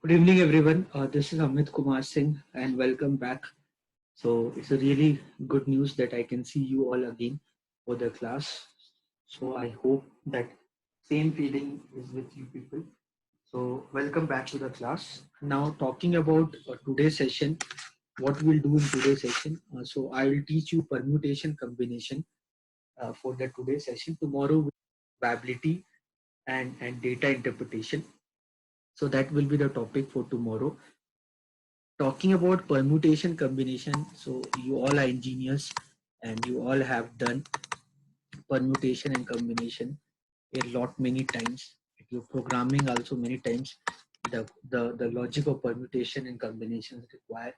Good evening, everyone. This is Amit Kumar Singh, and welcome back. So it's a really good news that I can see you all again for the class. So I hope that same feeling is with you people. So welcome back to the class. Now talking about today's session, what we'll do in today's session. So I will teach you permutation combination for the today's session. Tomorrow, probability and data interpretation. So that will be the topic for tomorrow. Talking about permutation combination, so you all are engineers and you all have done permutation and combination a lot many times. If you're programming also many times, the logic of permutation and combination is required.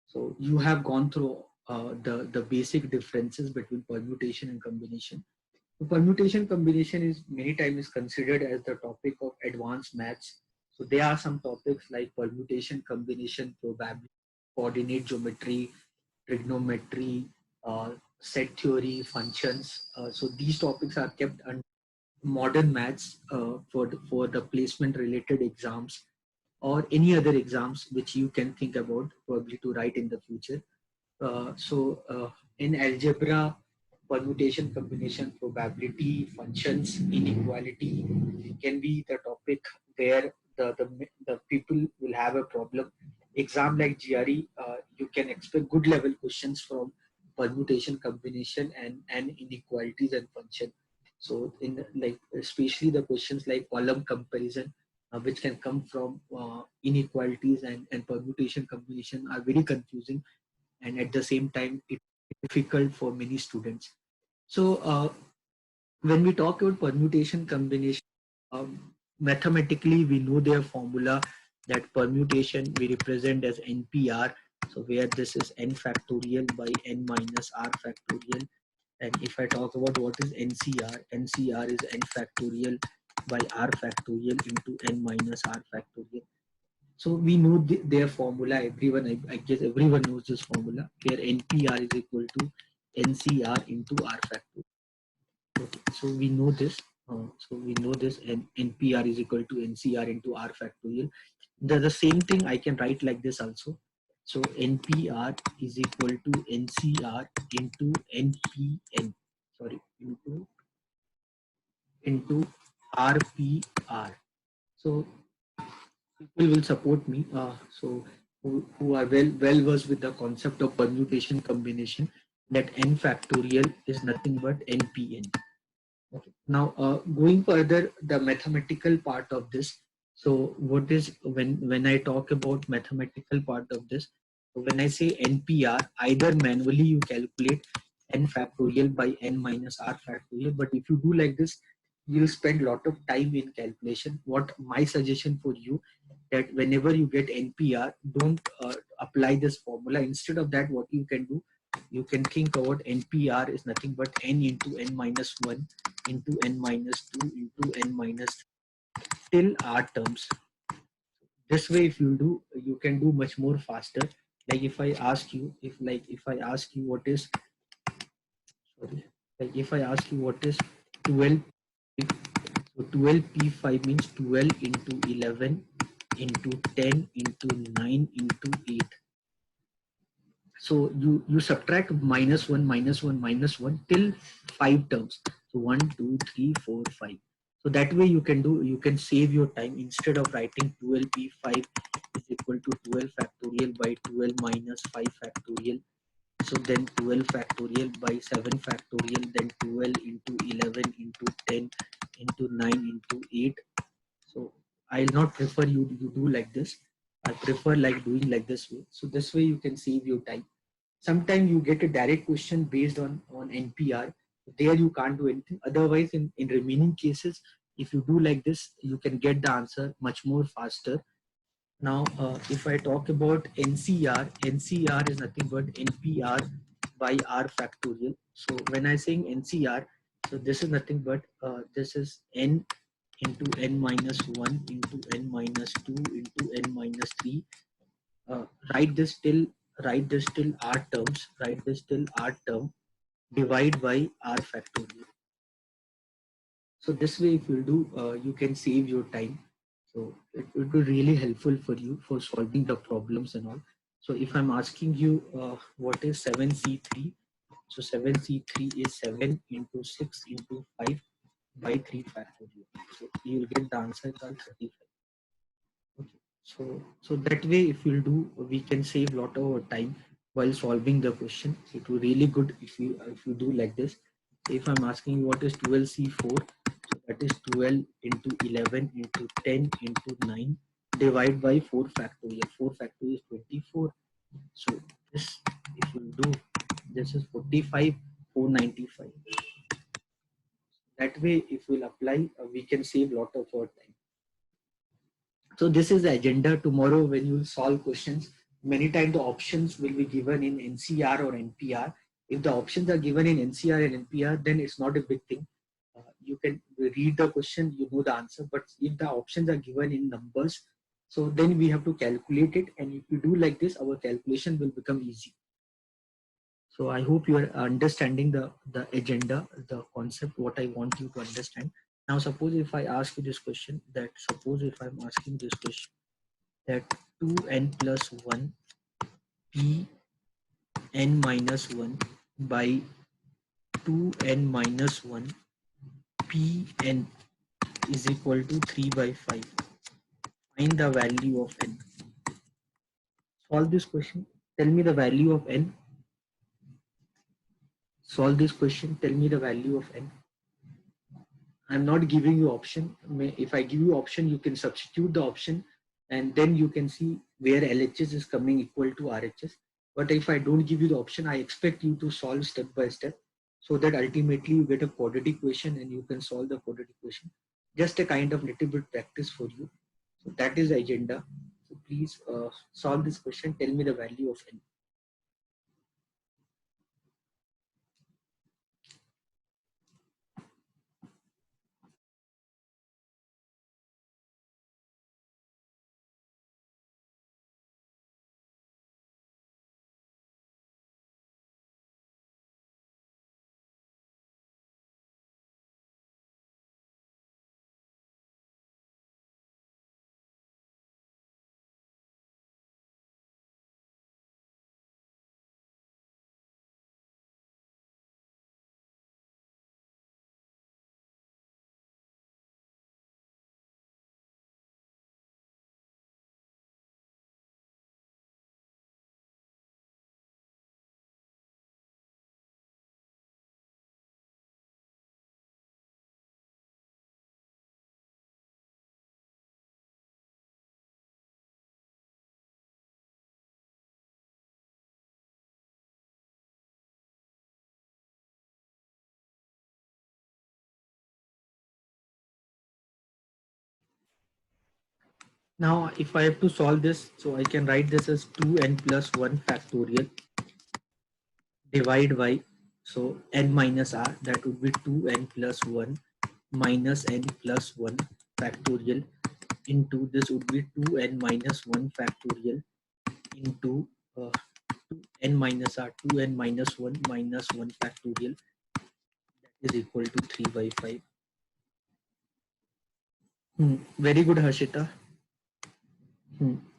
So you have gone through the basic differences between permutation and combination. So permutation combination is many times considered as the topic of advanced maths. So there are some topics like permutation, combination, probability, coordinate geometry, trigonometry, set theory, functions. So these topics are kept under modern maths for the placement related exams or any other exams which you can think about probably to write in the future. In algebra, permutation, combination, probability, functions, inequality can be the topic where the people will have a problem. Exam like GRE, you can expect good level questions from permutation, combination, and inequalities and function. So in like especially the questions like column comparison, which can come from inequalities and permutation combination are very confusing, and at the same time it's difficult for many students. So when we talk about permutation combination, mathematically we know their formula, that permutation we represent as NPR. So where this is n factorial by n minus r factorial. And if I talk about what is NCR, NCR is n factorial by r factorial into n minus r factorial. So we know their formula. Everyone, I guess everyone knows this formula, where NPR is equal to NCR into R factor. Okay, so we know this. And NPR is equal to NCR into R factorial. The same thing I can write like this also. So NPR is equal to NCR into NPN. Sorry, into RPR. So people will support me. Who are well versed with the concept of permutation combination, that n factorial is nothing but npn. Okay. Now going further, the mathematical part of this. So what is when I talk about mathematical part of this? So when I say NPR, either manually you calculate n factorial by n minus r factorial, but if you do like this, you'll spend a lot of time in calculation. What my suggestion for you, that whenever you get NPR, don't apply this formula. Instead of that, what you can do, you can think about NPR is nothing but n into n minus 1 into n minus 2 into n minus till r terms. This way, if you do, you can do much more faster. Like if I ask you, if I ask you what is, sorry, like if I ask you what is 12, so 12p5 means 12 into 11 into 10 into 9 into 8. So you subtract minus 1 minus 1 minus 1 till 5 terms. So 1 2 3 4 5. So that way you can save your time. Instead of writing 12p5 is equal to 12 factorial by 12 minus 5 factorial, so then 12 factorial by 7 factorial, then 12 into 11 into 10 into 9 into 8. So I'll not prefer you do like this. I prefer like doing like this way. So this way you can save your time. Sometimes you get a direct question based on NPR. There you can't do anything. Otherwise, in remaining cases, if you do like this, you can get the answer much more faster. Now, if I talk about NCR, NCR is nothing but NPR by R factorial. So when I saying NCR, so this is nothing but this is n into n minus 1 into n minus 2 into n minus 3. uh, write this till write this till r terms, write this till r term, divide by r factorial. So this way if you do, you can save your time. So it would be really helpful for you for solving the problems and all. So if I'm asking you what is 7C3, so 7C3 is 7 into 6 into 5 by 3 factorial. So you'll get the answer called 35. Okay. So that way, if you'll do, we can save a lot of time while solving the question. It will really good if you do like this. If I'm asking you what is 12C4, so that is 12 into 11 into 10 into 9 divide by 4 factorial. 4 factorial is 24. So this, if you do, this is 45, 495. That way, if we'll apply, we can save a lot of our time. So this is the agenda. Tomorrow when you solve questions, many times the options will be given in NCR or NPR. If the options are given in NCR and NPR, then it's not a big thing. You can read the question, you know the answer. But if the options are given in numbers, so then we have to calculate it. And if you do like this, our calculation will become easy. So I hope you are understanding the agenda, the concept, what I want you to understand. Now, suppose if I ask you this question, that suppose if I'm asking this question, that 2n plus 1 p n minus 1 by 2n minus 1 p n is equal to 3 by 5. Find the value of n. Solve this question. Tell me the value of n. Solve this question. Tell me the value of n. I'm not giving you option. If I give you option, you can substitute the option and then you can see where LHS is coming equal to RHS. But if I don't give you the option, I expect you to solve step by step so that ultimately you get a quadratic equation and you can solve the quadratic equation. Just a kind of little bit practice for you. So that is the agenda. So please solve this question. Tell me the value of n. Now, if I have to solve this, so I can write this as 2n plus 1 factorial divide by, so n minus r, that would be 2n plus 1 minus n plus 1 factorial into this would be 2n minus 1 factorial into 2n minus r, 2n minus 1 minus 1 factorial, that is equal to 3 by 5. Very good, Harshita.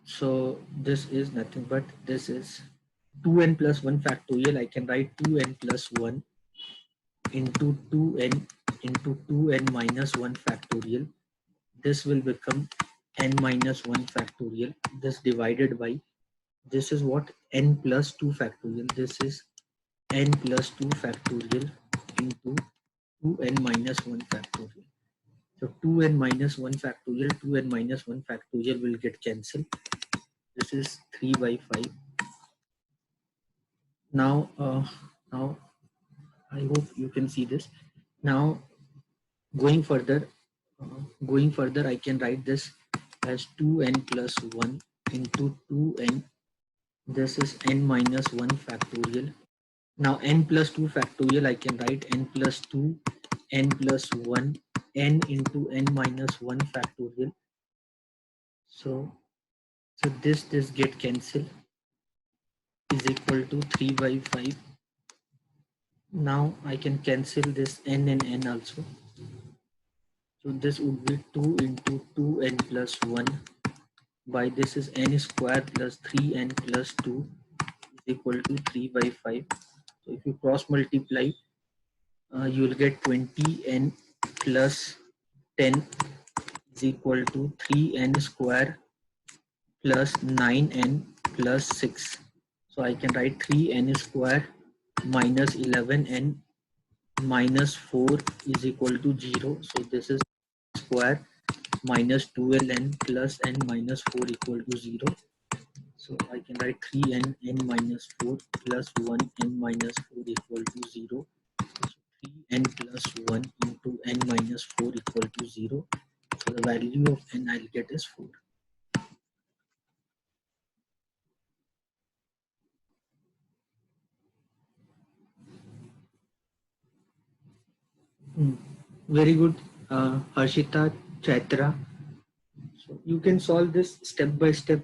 So this is nothing but this is 2n plus 1 factorial. I can write 2n plus 1 into 2n into 2n minus 1 factorial. This will become n minus 1 factorial. This divided by, this is what, n plus 2 factorial. This is n plus 2 factorial into 2n minus 1 factorial. So 2n minus 1 factorial, 2n minus 1 factorial will get cancelled. This is 3 by 5. Now, now I hope you can see this. Now, going further, I can write this as 2n plus 1 into 2n. This is n minus 1 factorial. Now, n plus 2 factorial, I can write n plus 2, n plus 1, n into n minus 1 factorial. So this get cancelled, is equal to 3 by 5. Now I can cancel this n and n also. So this would be 2 into 2n plus 1 by this is n square plus 3n plus 2 is equal to 3 by 5. So if you cross multiply, you will get 20n plus 10 is equal to 3n square plus 9n plus 6. So I can write 3n square minus 11n minus 4 is equal to 0. So this is square minus 12n plus n minus 4 equal to 0. So I can write 3n n minus 4 plus 1n minus 4 equal to 0. So 3n plus 1 into n minus 4 equal to 0. So the value of n I'll get is 4. Very good, Harshita, Chaitra. So you can solve this step by step.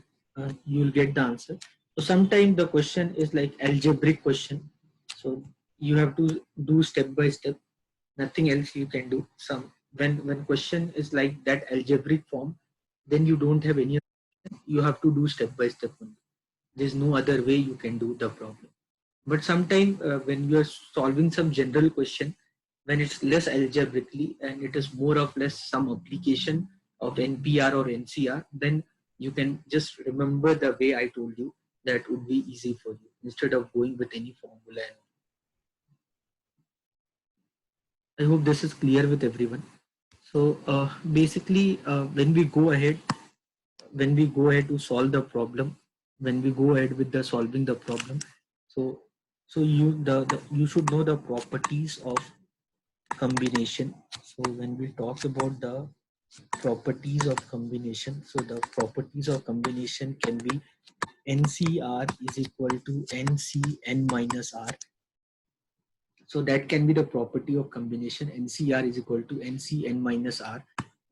You will get the answer. So sometimes the question is like algebraic question. So you have to do step by step. Nothing else you can do. Some when question is like that algebraic form, then you don't have any. You have to do step by step only. There's no other way you can do the problem. But sometimes when you are solving some general question, when it's less algebraically and it is more or less some application of NPR or NCR, then you can just remember the way I told you. That would be easy for you instead of going with any formula. I hope this is clear with everyone. So basically, when we go ahead to solve the problem, when we go ahead with the solving the problem, so you should know the properties of combination. So when we talk about the properties of combination, so the properties of combination can be NCR is equal to NCN minus R. So that can be the property of combination. NCR is equal to NCN minus R.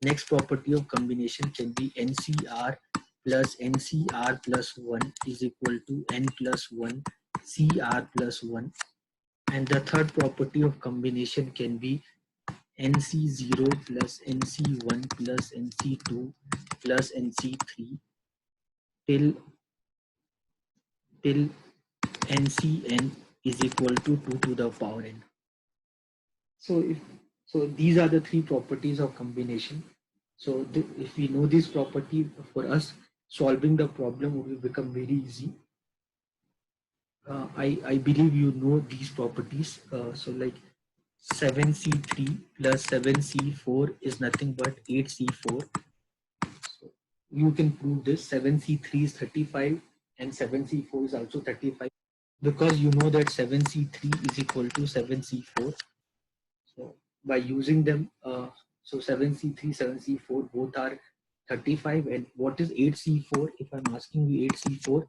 Next property of combination can be NCR plus NCR plus 1 is equal to N plus 1 CR plus 1. And the third property of combination can be NC0 plus NC1 plus NC2 plus NC3 till NCN is equal to 2 to the power n. So these are the three properties of combination. So if we know this property, for us solving the problem will become very easy. I believe you know these properties. So like 7C3 plus 7C4 is nothing but 8C4. So you can prove this. 7C3 is 35 and 7C4 is also 35 because you know that 7C3 is equal to 7C4. So by using them, so 7C3, 7C4 both are 35. And what is 8C4? If I'm asking you 8C4,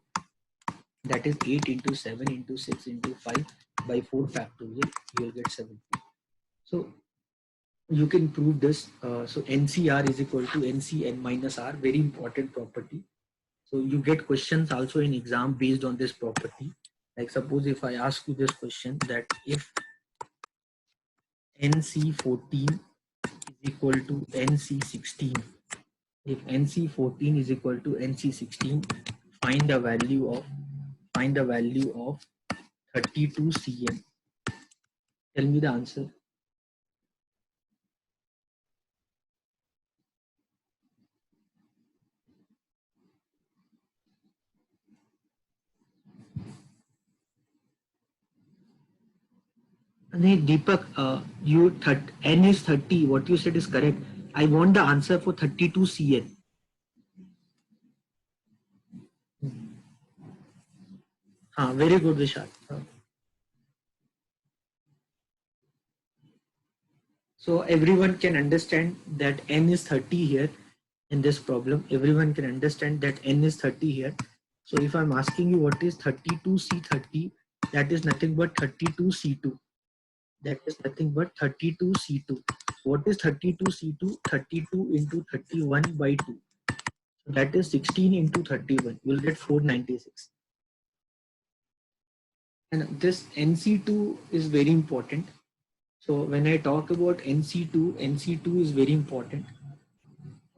that is 8 into 7 into 6 into 5 by 4 factorial, you will get 7. So you can prove this. So NCR is equal to NCN minus R, very important property. So you get questions also in exam based on this property. Like suppose if I ask you this question that if NC14 is equal to NC16, if NC14 is equal to NC16, find the value of 32 cm. Tell me the answer. Nee, Deepak, N is 30. What you said is correct. I want the answer for 32 cm. Very good, Vishal. So everyone can understand that N is 30 here in this problem. Everyone can understand that N is 30 here. So if I'm asking you what is 32C30, that is nothing but 32C2. That is nothing but 32C2. What is 32C2? 32 into 31 by 2. So that is 16 into 31. You'll get 496. And this NC2 is very important. So when I talk about NC2, NC2 is very important.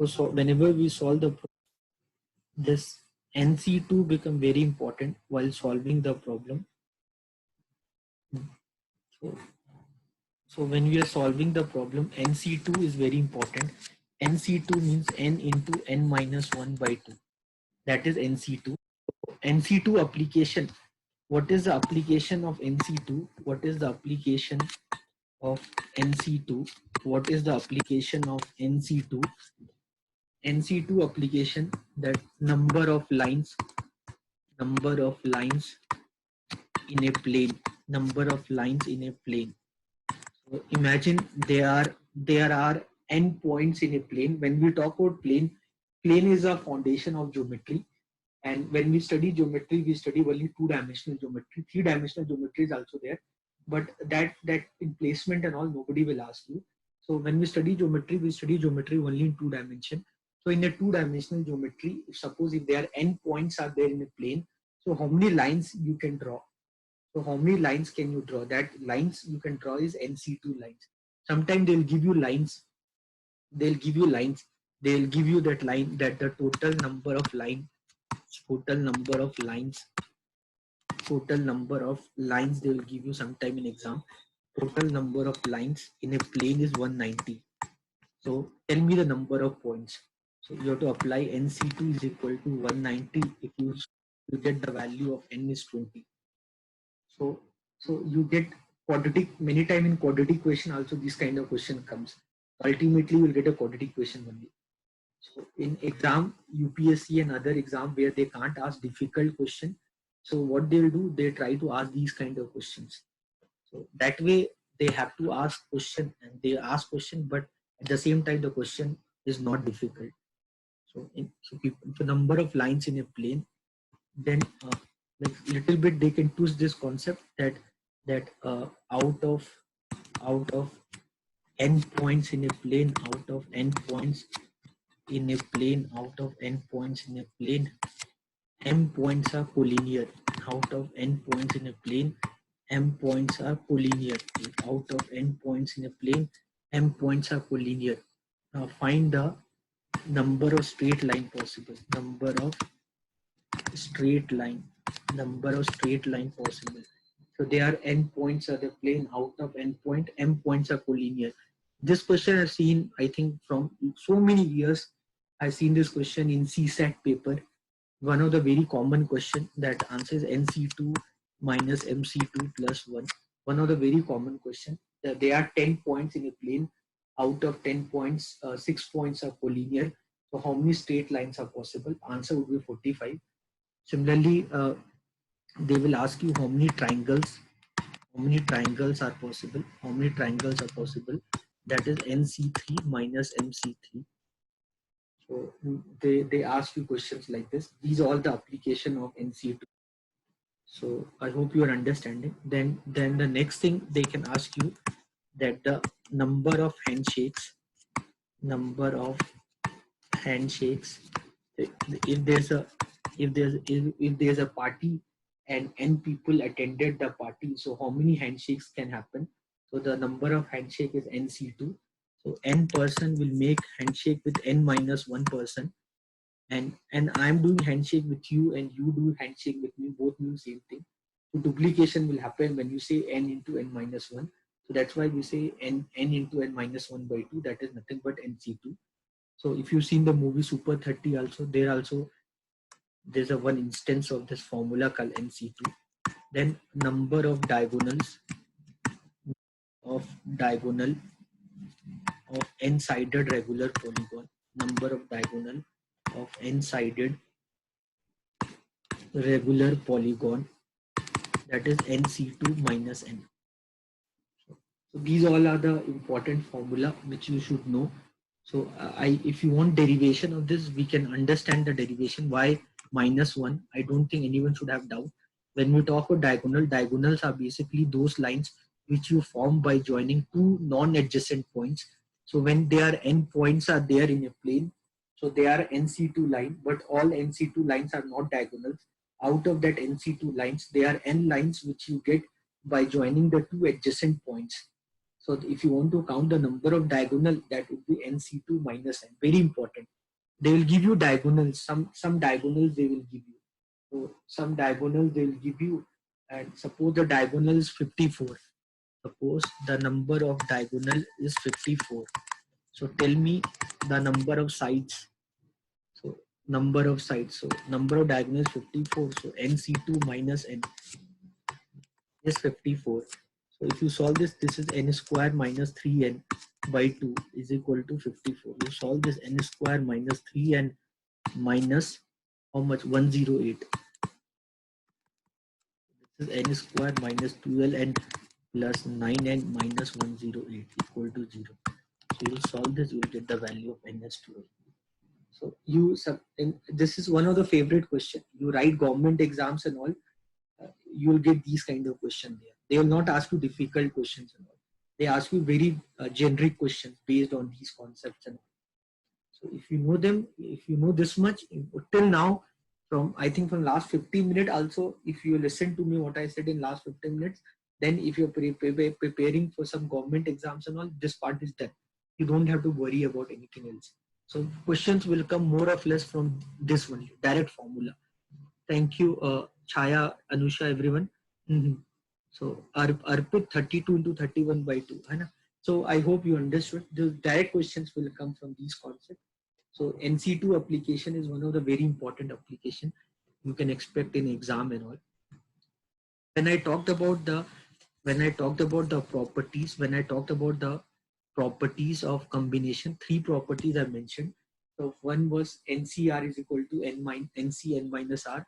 So whenever we solve the this NC2 become very important while solving the problem. So, so when we are solving the problem, NC2 is very important. NC2 means n into n minus 1 by 2. That is NC2. NC2 application. What is the application of NC2? What is the application of NC2? What is the application of NC2? NC2 application, that number of lines in a plane, number of lines in a plane. So imagine there are n points in a plane. When we talk about plane, plane is a foundation of geometry. And when we study geometry, we study only two-dimensional geometry. Three-dimensional geometry is also there, but that in placement and all, nobody will ask you. So when we study geometry only in two dimension. So in a two-dimensional geometry, suppose if there are n points are there in a plane, so how many lines you can draw? So how many lines can you draw? That lines you can draw is NC2 lines. Sometimes they'll give you lines. They'll give you lines. They'll give you that line, that the total number of lines they will give you sometime in exam. Total number of lines in a plane is 190. So tell me the number of points. So you have to apply NC2 is equal to 190 if you get the value of n is 20. So you get quadratic, many time in quadratic question also this kind of question comes. Ultimately you will get a quadratic question only. So in exam, UPSC and other exam where they can't ask difficult question, so what they'll do, they try to ask these kind of questions. So that way they have to ask question, and they ask question, but at the same time the question is not difficult. So if the number of lines in a plane, then like little bit they can twist this concept that out of n points in a plane, out of n points in a plane, out of n points in a plane, m points are collinear. Out of n points in a plane, m points are collinear. Out of n points in a plane, m points are collinear. Now find the number of straight line possible. Number of straight line possible. So there are n points are the plane. Out of n point, m points are collinear. This question I've seen, I think from so many years, I've seen this question in CSAT paper. One of the very common question that answers NC2 minus MC2 plus 1. One of the very common question. There are 10 points in a plane. Out of 10 points, 6 points are collinear. So how many straight lines are possible? Answer would be 45. Similarly, they will ask you how many triangles are possible. How many triangles are possible? That is NC3 minus MC3. So they ask you questions like this. These are all the application of NC2. So I hope you are understanding. Then the next thing they can ask you, that the number of handshakes. If there's a party and n people attended the party, so how many handshakes can happen? So the number of handshake is NC2. So n person will make handshake with n minus 1 person, and I'm doing handshake with you and you do handshake with me, both mean same thing. So duplication will happen when you say n into n minus 1. So that's why we say n into n minus 1 by 2. That is nothing but NC2. So if you've seen the movie Super 30 also, there's a one instance of this formula called NC2. Then number of diagonals of n-sided regular polygon. Number of diagonal of n-sided regular polygon, that is NC2 minus n. So these all are the important formula which you should know. So if you want derivation of this, we can understand the derivation. Why minus 1? I don't think anyone should have doubt. When we talk about diagonals are basically those lines which you form by joining two non-adjacent points. So when there are n points are there in a plane, so they are NC2 line, but all NC2 lines are not diagonals. Out of that NC2 lines, there are n lines which you get by joining the two adjacent points. So if you want to count the number of diagonal, that would be NC2 minus n. Very important. They will give you diagonals. Some diagonals they will give you. So some diagonals they will give you, and suppose the diagonal is 54. Suppose the number of diagonal is 54. So tell me the number of sides. So number of sides. So number of diagonals 54. So NC2 minus n is 54. So if you solve this, this is n square minus 3n by 2 is equal to 54. You solve this, n square minus 3n minus how much? 108. This is n square minus 12n plus 9n minus 108 equal to 0. So you'll solve this, you'll get the value of n as 12. So this is one of the favorite questions. You write government exams and all, you'll get these kind of questions there. They will not ask you difficult questions and all. They ask you very generic questions based on these concepts and all. So if you know them, if you know this much till now, I think from last 15 minutes also, if you listen to me what I said in last 15 minutes, then if you're preparing for some government exams and all, this part is done. You don't have to worry about anything else. So questions will come more or less from this one, direct formula. Thank you, Chaya, Anusha, everyone. So Arpit 32 into 31 by 2. So I hope you understood. The direct questions will come from these concepts. So NC2 application is one of the very important application you can expect in exam and all. When I talked about the properties of combination, 3 properties I mentioned. So one was NCR is equal to NC n minus R.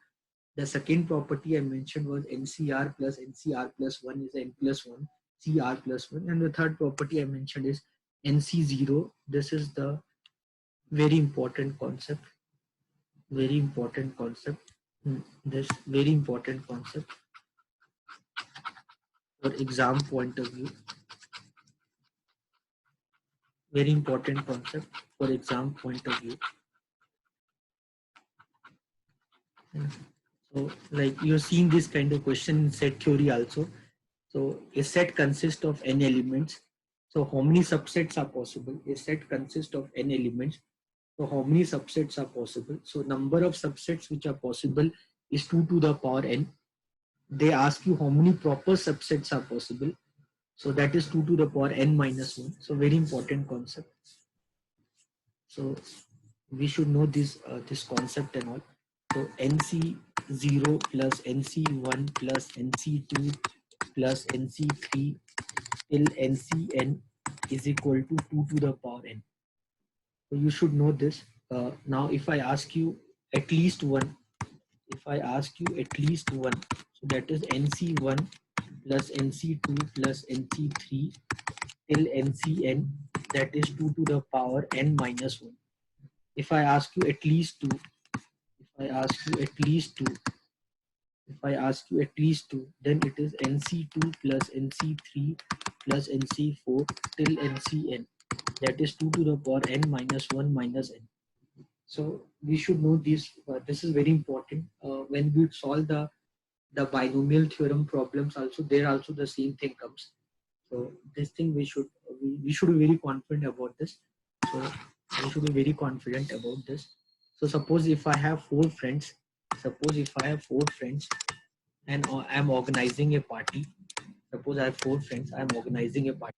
The second property I mentioned was NCR plus NCR plus 1 is n plus 1, CR plus 1. And the third property I mentioned is NC0. This is the very important concept. This very important concept for exam point of view. Very important concept for exam point of view. So like you're seeing this kind of question in set theory also. So a set consists of n elements. So how many subsets are possible? A set consists of n elements. So how many subsets are possible? So number of subsets which are possible is 2 to the power n. They ask you how many proper subsets are possible. So that is 2 to the power n minus 1. So very important concept. So we should know this concept and all. So NC0 plus NC1 plus NC2 plus NC3 till NCn is equal to 2 to the power n. So you should know this. Now if I ask you at least one, so that is NC1 plus NC2 plus NC3 till NCn, that is 2 to the power n minus 1. If I ask you at least 2, then it is NC2 plus NC3 plus NC4 till NCn, that is 2 to the power n minus 1 minus n. So we should know this. This is very important. When we solve the binomial theorem problems also, there also the same thing comes. So this thing we should be very confident about this. So we should be very confident about this. So suppose if I have 4 friends, and I'm organizing a party. Suppose I have 4 friends, I'm organizing a party.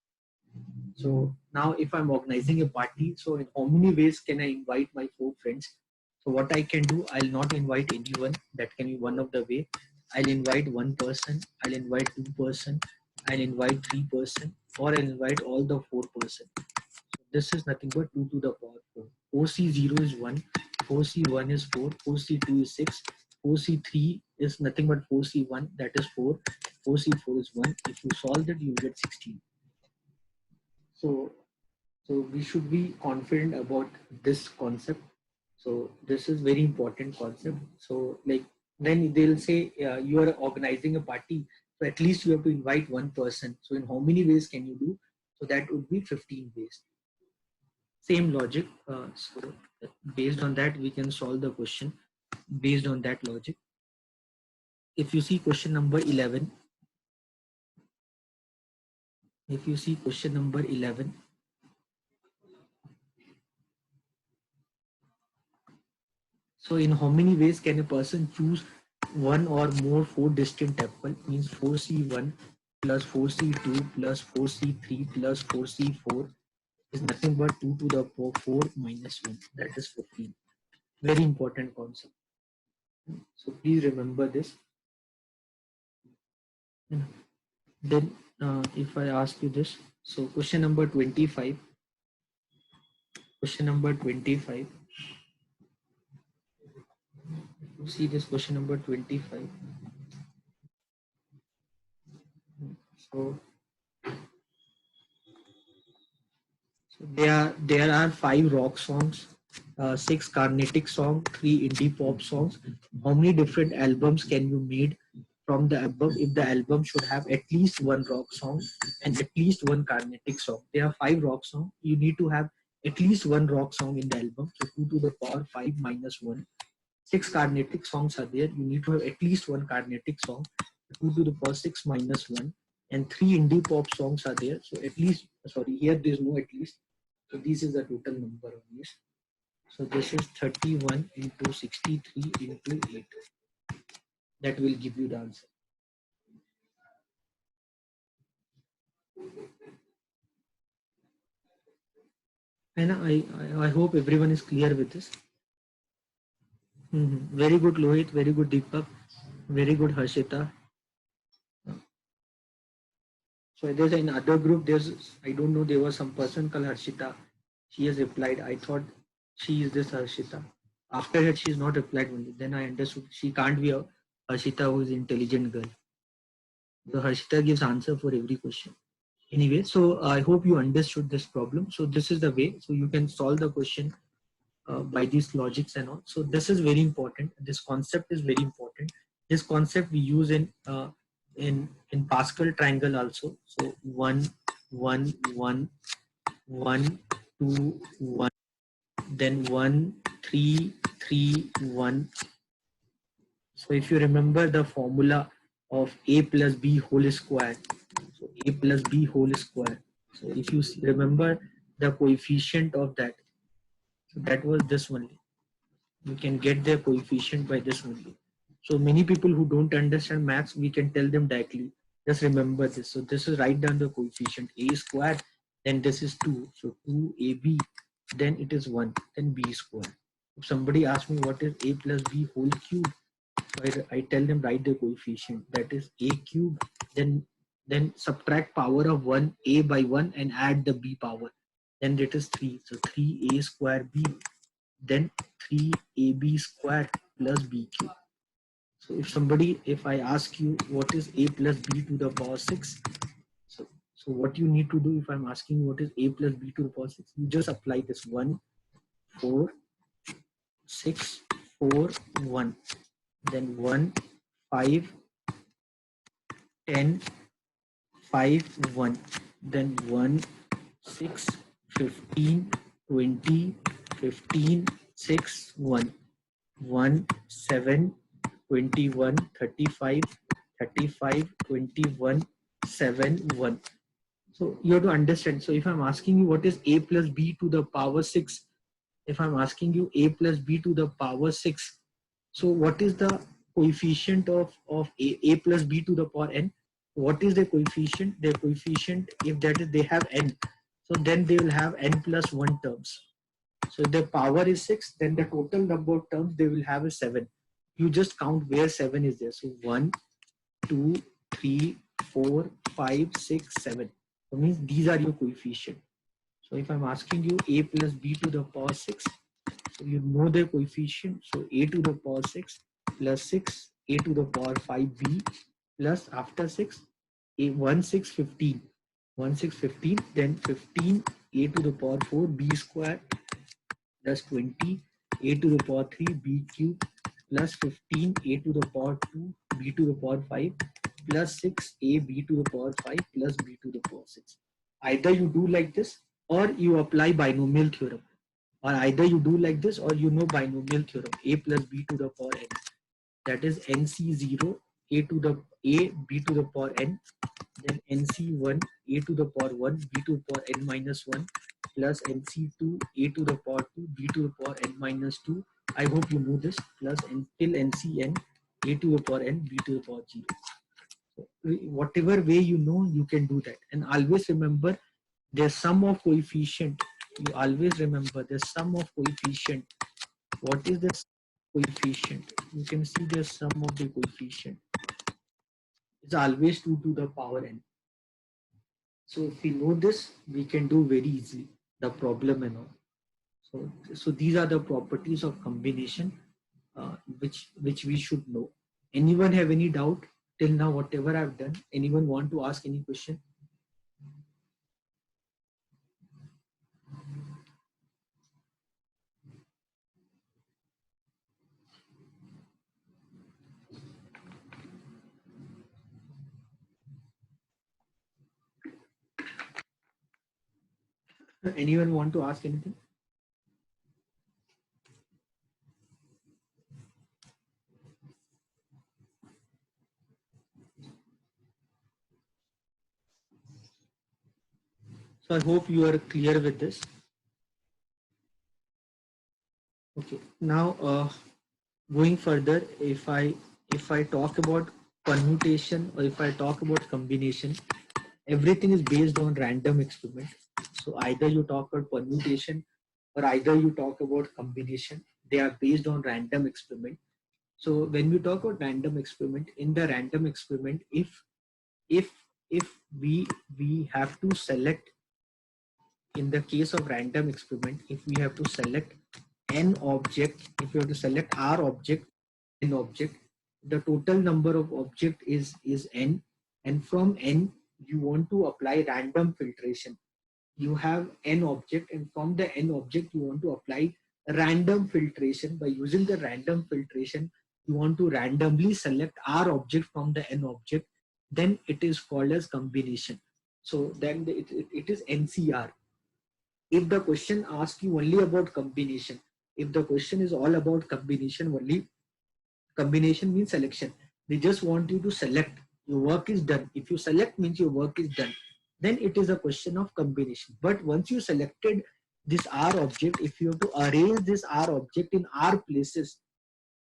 So now if I'm organizing a party, so in how many ways can I invite my 4 friends? So what I can do, I'll not invite anyone. That can be one of the way. I'll invite 1 person, I'll invite 2 person, I'll invite 3 person, or I'll invite all the 4 person. So this is nothing but 2 to the power 4. 4C0 is 1, 4C1 is 4, 4C2 is 6, 4C3 is nothing but 4C1, that is 4, 4C4 is 1. If you solve it, you get 16. So we should be confident about this concept. So this is very important concept. So like then they'll say you are organizing a party, so at least you have to invite 1 person. So in how many ways can you do? So that would be 15 ways. Same logic. So based on that, we can solve the question based on that logic. If you see question number 11, If you see question number 11, so in how many ways can a person choose one or more four distinct apple? Means 4C1 plus 4C2 plus 4C3 plus 4C4 is nothing but 2 to the power 4 minus 1. That is 15. Very important concept. So please remember this. Then if I ask you this, so question number 25. Question number 25. See this question number 25. So, there are 5 rock songs, 6 Carnatic songs, 3 indie pop songs. How many different albums can you made from the above if the album should have at least one rock song and at least one Carnatic song? There are 5 rock songs. You need to have at least one rock song in the album. So 2 to the power 5 minus 1. 6 Carnatic songs are there. You need to have at least one Carnatic song. 2 to the power 6 minus 1. And 3 indie pop songs are there. So at least, sorry, here there is no at least. So this is the total number of these. So this is 31 into 63 into 8. That will give you the answer. And I hope everyone is clear with this. Very good Lohit, very good Deepak, very good Harshita. So there's another group, I don't know, there was some person called Harshita. She has replied. I thought she is this Harshita. After that, she is not replied only. Then I understood she can't be a Harshita who is intelligent girl. So Harshita gives answer for every question. Anyway, so I hope you understood this problem. So this is the way. So you can solve the question by these logics and all. So this is very important. This concept is very important. This concept we use in Pascal triangle also. So 1, 1, 1, 1, 2, 1, then 1, 3, 3, 1. So if you remember the formula of a plus b whole square, so a plus b whole square. So if you remember the coefficient of that, so that was this only. You can get their coefficient by this only. So many people who don't understand maths, we can tell them directly. Just remember this. So this is write down the coefficient a square, then this is 2. So 2ab, then it is 1, then b square. If somebody asks me what is a plus b whole cube, so I tell them write the coefficient, that is a cube, then subtract power of 1 a by 1 and add the b power, then it is 3. So 3a square b, then 3ab square plus b cube. So if I ask you what is a plus b to the power 6, so what you need to do, if I'm asking what is a plus b to the power 6, you just apply this 1, 4, 6, 4, 1, then 1, 5, 10, 5, 1, then 1, 6, 15, 20, 15, 6, 1, 1, 7, 21, 35, 35, 21, 7, 1. So you have to understand. So if I'm asking you what is a plus b to the power 6, if I'm asking you a plus b to the power 6, so what is the coefficient of a plus b to the power n? What is the coefficient? Their coefficient, if that is they have n, so then they will have n plus 1 terms. So if the power is 6, then the total number of terms they will have is 7. You just count where 7 is there. So 1, 2, 3, 4, 5, 6, 7. So means these are your coefficient. So if I'm asking you a plus b to the power 6, so you know the coefficient. So a to the power 6 plus 6, a to the power 5b plus after 6, a 1, 6, 15. 1, 6, 15, then 15 a to the power 4 b square plus 20 a to the power 3 b cube plus 15 a to the power 2 b to the power 5 plus 6 a b to the power 5 plus b to the power 6. Either you do like this or you apply binomial theorem, or either you do like this or you know binomial theorem, a plus b to the power n, that is nc0 a to the a b to the power n, then nc1 a to the power 1 b to the power n minus 1 plus nc2 a to the power 2 b to the power n minus 2. I hope you know this, plus n till ncn a to the power n b to the power 0. So whatever way you know, you can do that. And always remember, there's sum of coefficient. You always remember the sum of coefficient. What is the coefficient? You can see the sum of the coefficient. It's always 2 to the power n. So if we know this, we can do very easily the problem and all. So these are the properties of combination, which we should know. Anyone have any doubt till now? Whatever I've done, anyone want to ask any question? Anyone want to ask anything? So I hope you are clear with this. Okay, now going further, if I talk about permutation or if I talk about combination, everything is based on random experiment. So either you talk about permutation or either you talk about combination, they are based on random experiment. So when we talk about random experiment, in the random experiment, if we have to select, in the case of random experiment, if we have to select n object, if you have to select r object, n object, the total number of object is n, and from n you want to apply random filtration. You have n object, and from the n object you want to apply random filtration. By using the random filtration, you want to randomly select r object from the n object, then it is called as combination. So then it is NCR. If the question asks you only about combination, if the question is all about combination only, combination means selection. They just want you to select, your work is done. If you select means your work is done, then it is a question of combination. But once you selected this R object, if you have to arrange this R object in R places,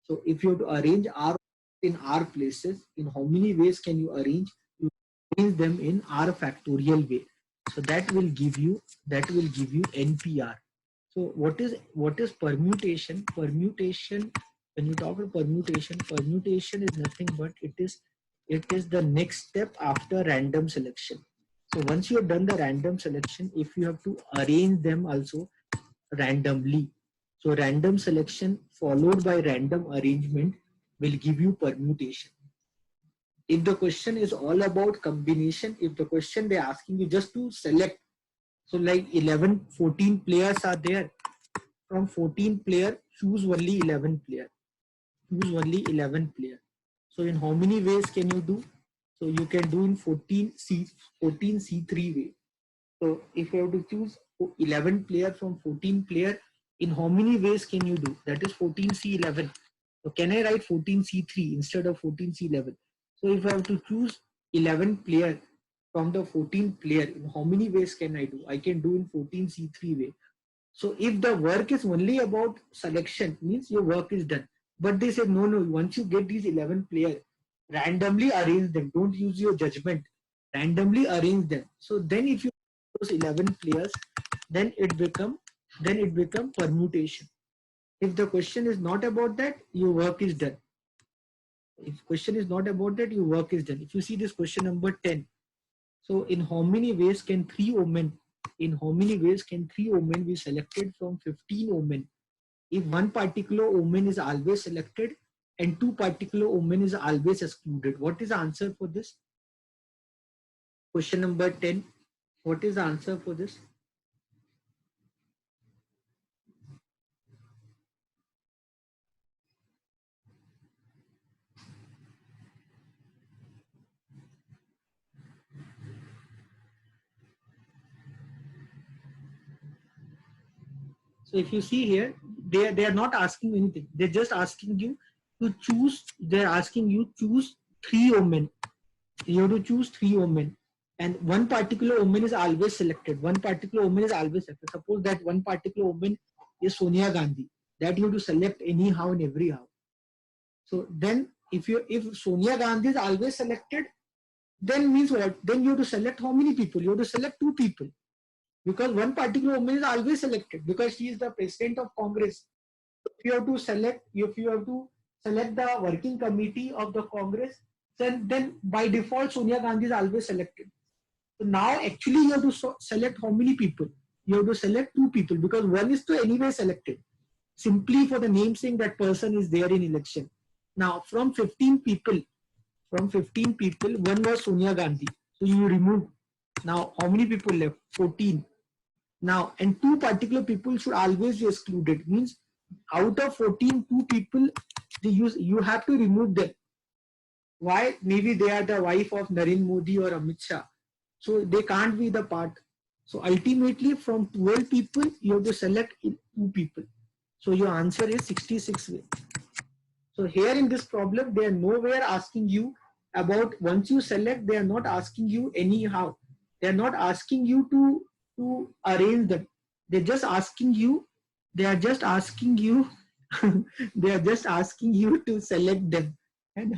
so if you have to arrange R in R places, in how many ways can you arrange? You arrange them in R factorial way. So that will give you NPR. So what is permutation? Permutation, when you talk about permutation, permutation is nothing but it is the next step after random selection. So once you have done the random selection, if you have to arrange them also randomly, so random selection followed by random arrangement will give you permutation. If the question is all about combination, if the question they're asking you just to select, so like 14 players are there, from 14 player choose only 11 player, choose only 11 player. So in how many ways can you do? So you can do in 14C3 way. So if you have to choose 11 player from 14 player, in how many ways can you do? That is 14C11. So can I write 14C3 instead of 14C11? So if I have to choose 11 player from the 14 player, in how many ways can I do? I can do in 14C3 way. So if the work is only about selection, means your work is done. But they said, no, once you get these 11 players, randomly arrange them. Don't use your judgment. Randomly arrange them. So then if you those 11 players, then it become permutation. If the question is not about that, your work is done. If question is not about that, your work is done. If you see this question number 10, so in how many ways can 3 omen be selected from 15 omen? If one particular omen is always selected and 2 particular omen is always excluded, what is the answer for this? Question number 10, what is the answer for this? So if you see here, they are not asking anything. They're just asking you to choose. They're asking you choose 3 omen. You have to choose 3 omen. and one particular woman is always selected. One particular woman is always selected. Suppose that one particular woman is Sonia Gandhi, that you have to select anyhow and everyhow. So then if Sonia Gandhi is always selected, then means what? Then you have to select how many people? You have to select two people, because one particular woman is always selected because she is the president of Congress. If you have to select the working committee of the Congress, then by default Sonia Gandhi is always selected. So now actually you have to select how many people? You have to select two people because one is to anyway selected. Simply for the name saying that person is there in election. Now from 15 people, one was Sonia Gandhi. So you remove. Now how many people left? 14. Now, and two particular people should always be excluded. Means out of 14, two people, you have to remove them. Why? Maybe they are the wife of Narendra Modi or Amit Shah. So they can't be the part. So ultimately from 12 people, you have to select two people. So your answer is 66 way. So here in this problem, they are nowhere asking you about once you select, they are not asking you anyhow. They are not asking you to arrange them. They're just asking you, they are just asking you, they are just asking you to select them. And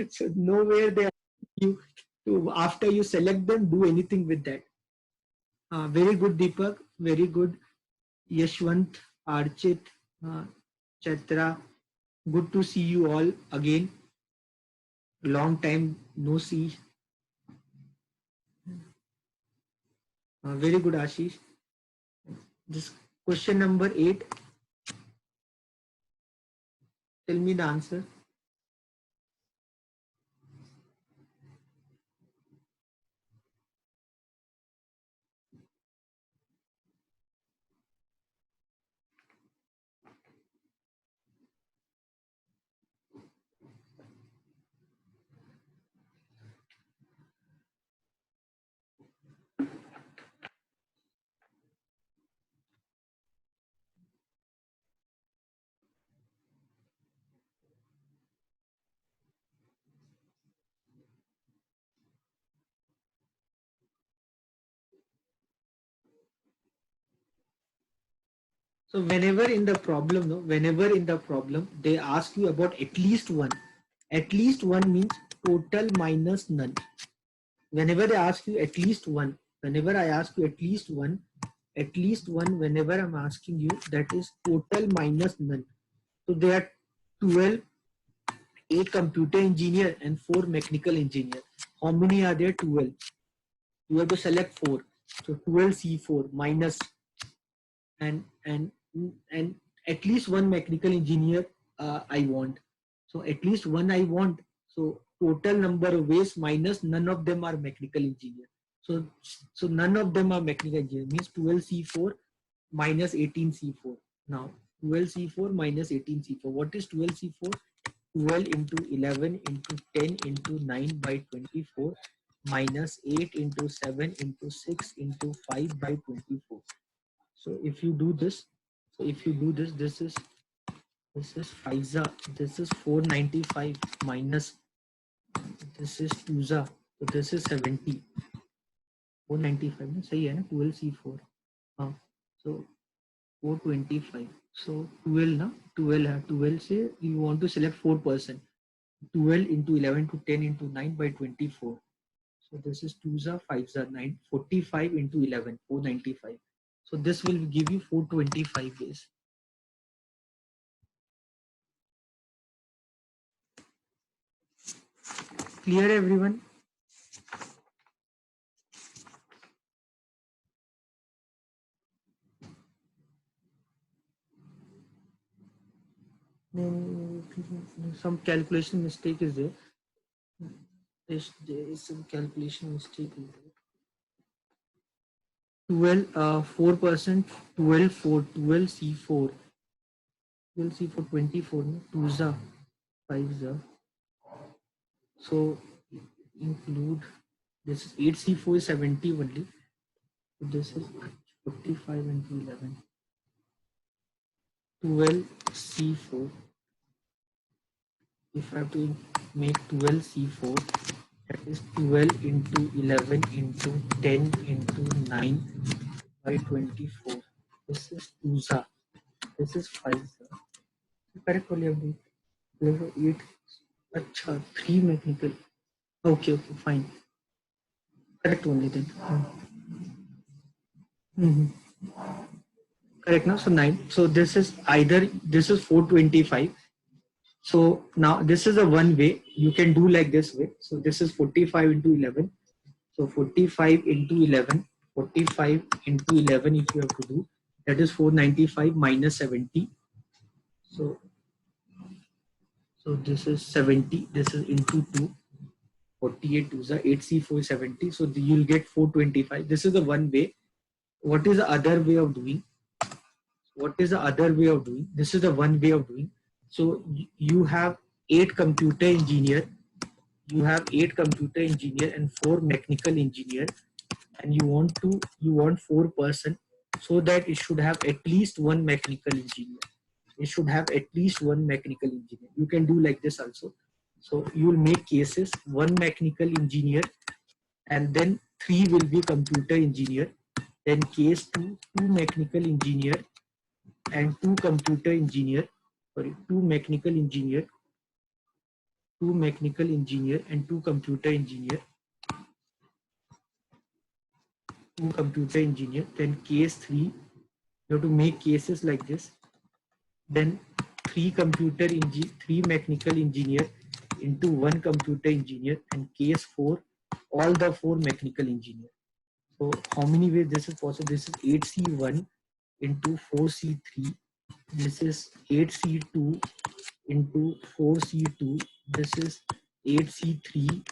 so nowhere they are asking you to, after you select them, do anything with that. Very good, Deepak. Very good. Yashwant, Archit, Chatra. Good to see you all again. Long time no see. Very good, Ashish. This question number 8. Tell me the answer. So whenever in the problem, they ask you about at least one. At least one means total minus none. Whenever they ask you at least one, whenever I ask you at least one, whenever I'm asking you, that is total minus none. So there are 12, 8 computer engineer and 4 mechanical engineer. How many are there? 12. You have to select 4. So 12 C4 minus and at least one mechanical engineer I want. So at least one I want. So total number of ways minus none of them are mechanical engineer. So none of them are mechanical engineer means 12 C4 minus 18 C4. Now 12 C4 minus 18 C4. What is 12 C4? 12 into 11 into 10 into 9 by 24 minus 8 into 7 into 6 into 5 by 24. So if you do this, this is 5 this is 495 minus this is 2 so this is 70. 495 ना सही है ना 12C4 हाँ so 425 so 12 ना 12 है 12 से you want to select 4%. 12 into 11 to 10 into 9 by 24. So this is 2 5 9 45 into 11 495. So this will give you 425 days. Clear everyone? Some calculation mistake is there. There is some calculation mistake in there. 4%, 12, 4, 12 C4, 12 C4, 24, 2 5 So include this is 8 C4 is 70 only. So this is 45 into 11. 12 C4. If I have to make 12 C4, that is 12 into 11 into 10 into 9 by 24. This is 2 za. This is 5 za. Correct only abhi. 8. Acha, 3 mechanical. Okay, okay, fine. Correct only then. Correct now. So 9. So this is either this is 425. So now this is a one way. You can do like this way. So this is 45 into 11. So 45 into 11. 45 into 11 if you have to do. That is 495 minus 70. So this is 70. This is into 2. 48 to the 8C4 70. So you'll get 425. This is the one way. What is the other way of doing? What is the other way of doing? This is the one way of doing. So you have 8 computer engineer. You have 8 computer engineer and 4 mechanical engineer, and you want 4 person, so that it should have at least one mechanical engineer. It should have at least one mechanical engineer. You can do like this also. So you will make cases, one mechanical engineer, and then 3 will be computer engineer. Then case 2, 2 mechanical engineer and 2 computer engineer. Sorry, 2 mechanical engineer, 2 mechanical engineer and 2 computer engineer. 2 computer engineer. Then case 3, you have to make cases like this. Then 3 mechanical engineer into 1 computer engineer, and case 4, all the 4 mechanical engineer. So how many ways this is possible? This is 8C1 into 4C3. This is 8C2 into 4C2. This is 8C3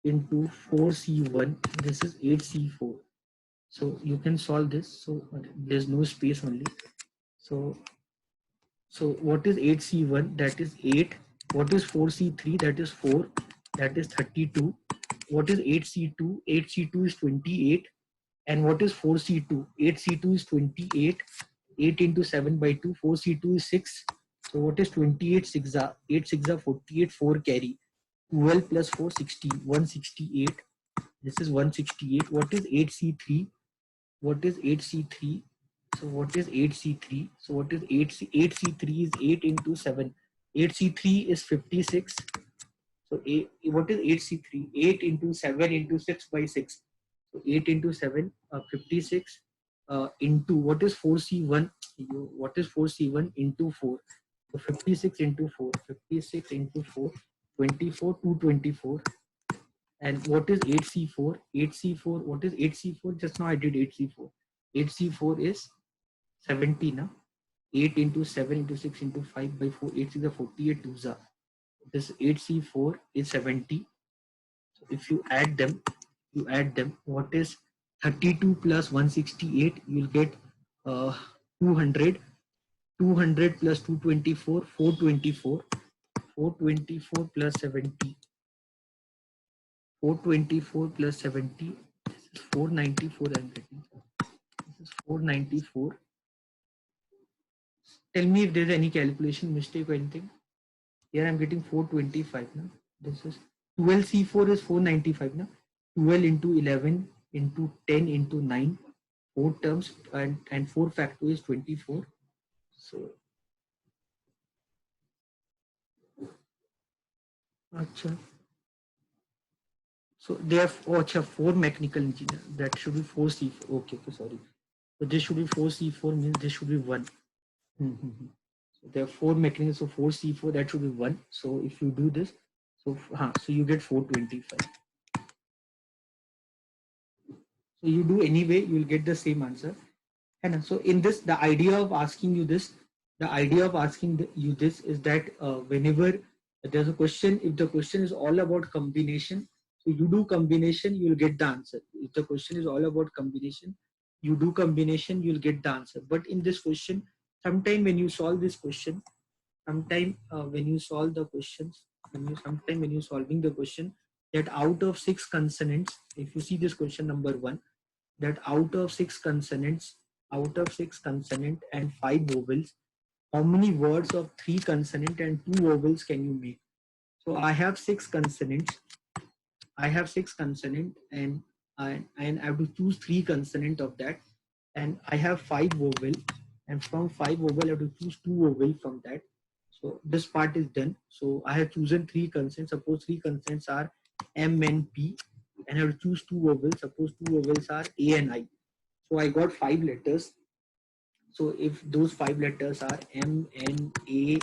into 4C1. This is 8C4. So you can solve this. So there's no space only. So what is 8C1? That is 8. What is 4C3? That is 4. That is 32. What is 8C2? 8C2 is 28. And what is 4C2? 8C2 is 28. 8 into 7 by 2. 4C2 is 6. So what is 28 6 are? 8 6 are 48. 4 carry. 12 plus 4 60. 168. This is 168. What is 8C3? What is 8C3? So what is 8C3? So what is 8C3 is 8 into 7. 8C3 is 56. So what is 8C3? 8 into 7 into 6 by 6. So 8 into 7, 56 into what is 4C1? What is 4C1 into 4? So 56 into 4. 56 into 4. 24 to 24. And what is 8C4? 8C4, what is 8C4? Just now I did 8C4. 8C4 is 70 now. 8 into 7 into 6 into 5 by 4. 8 is a 48 to za. This 8C4 is 70. So if you add them, what is 32 plus 168? You'll get 200. 200 plus 224, 424. 424 plus 70. 424 plus 70. This is 494 I'm getting. This is 494. Tell me if there's any calculation mistake or anything. Here I'm getting 425 now. This is 12C4 is 495 now. 12 into 11 into 10 into 9. 4 terms and 4 factor is 24. So Achha. So they have 4 mechanical engineer. That should be 4C4. Okay, sorry. So this should be 4C4 means this should be 1. So there are 4 mechanisms, so 4C4, that should be 1. So if you do this, so you get 425. So you do anyway, you will get the same answer. And so in this, the idea of asking you this is that whenever there's a question, if the question is all about combination, so you do combination, you will get the answer. If the question is all about combination, you do combination, you'll get the answer. But in this question, sometime when you solve this question, sometime when you solve the questions, when you're solving the question, that out of 6 consonants, if you see this question number 1, that out of 6 consonants and 5 vowels, how many words of 3 consonant and 2 vowels can you make? So I have 6 consonants I have 6 consonant, and I have to choose 3 consonant of that, and I have 5 vowel, and from 5 vowel I have to choose 2 vowel from that. So this part is done. So I have chosen 3 consonants. Suppose 3 consonants are M and P, and I have to choose 2 vowels. Suppose 2 vowels are A and I. So I got 5 letters. So if those 5 letters are M, N, A,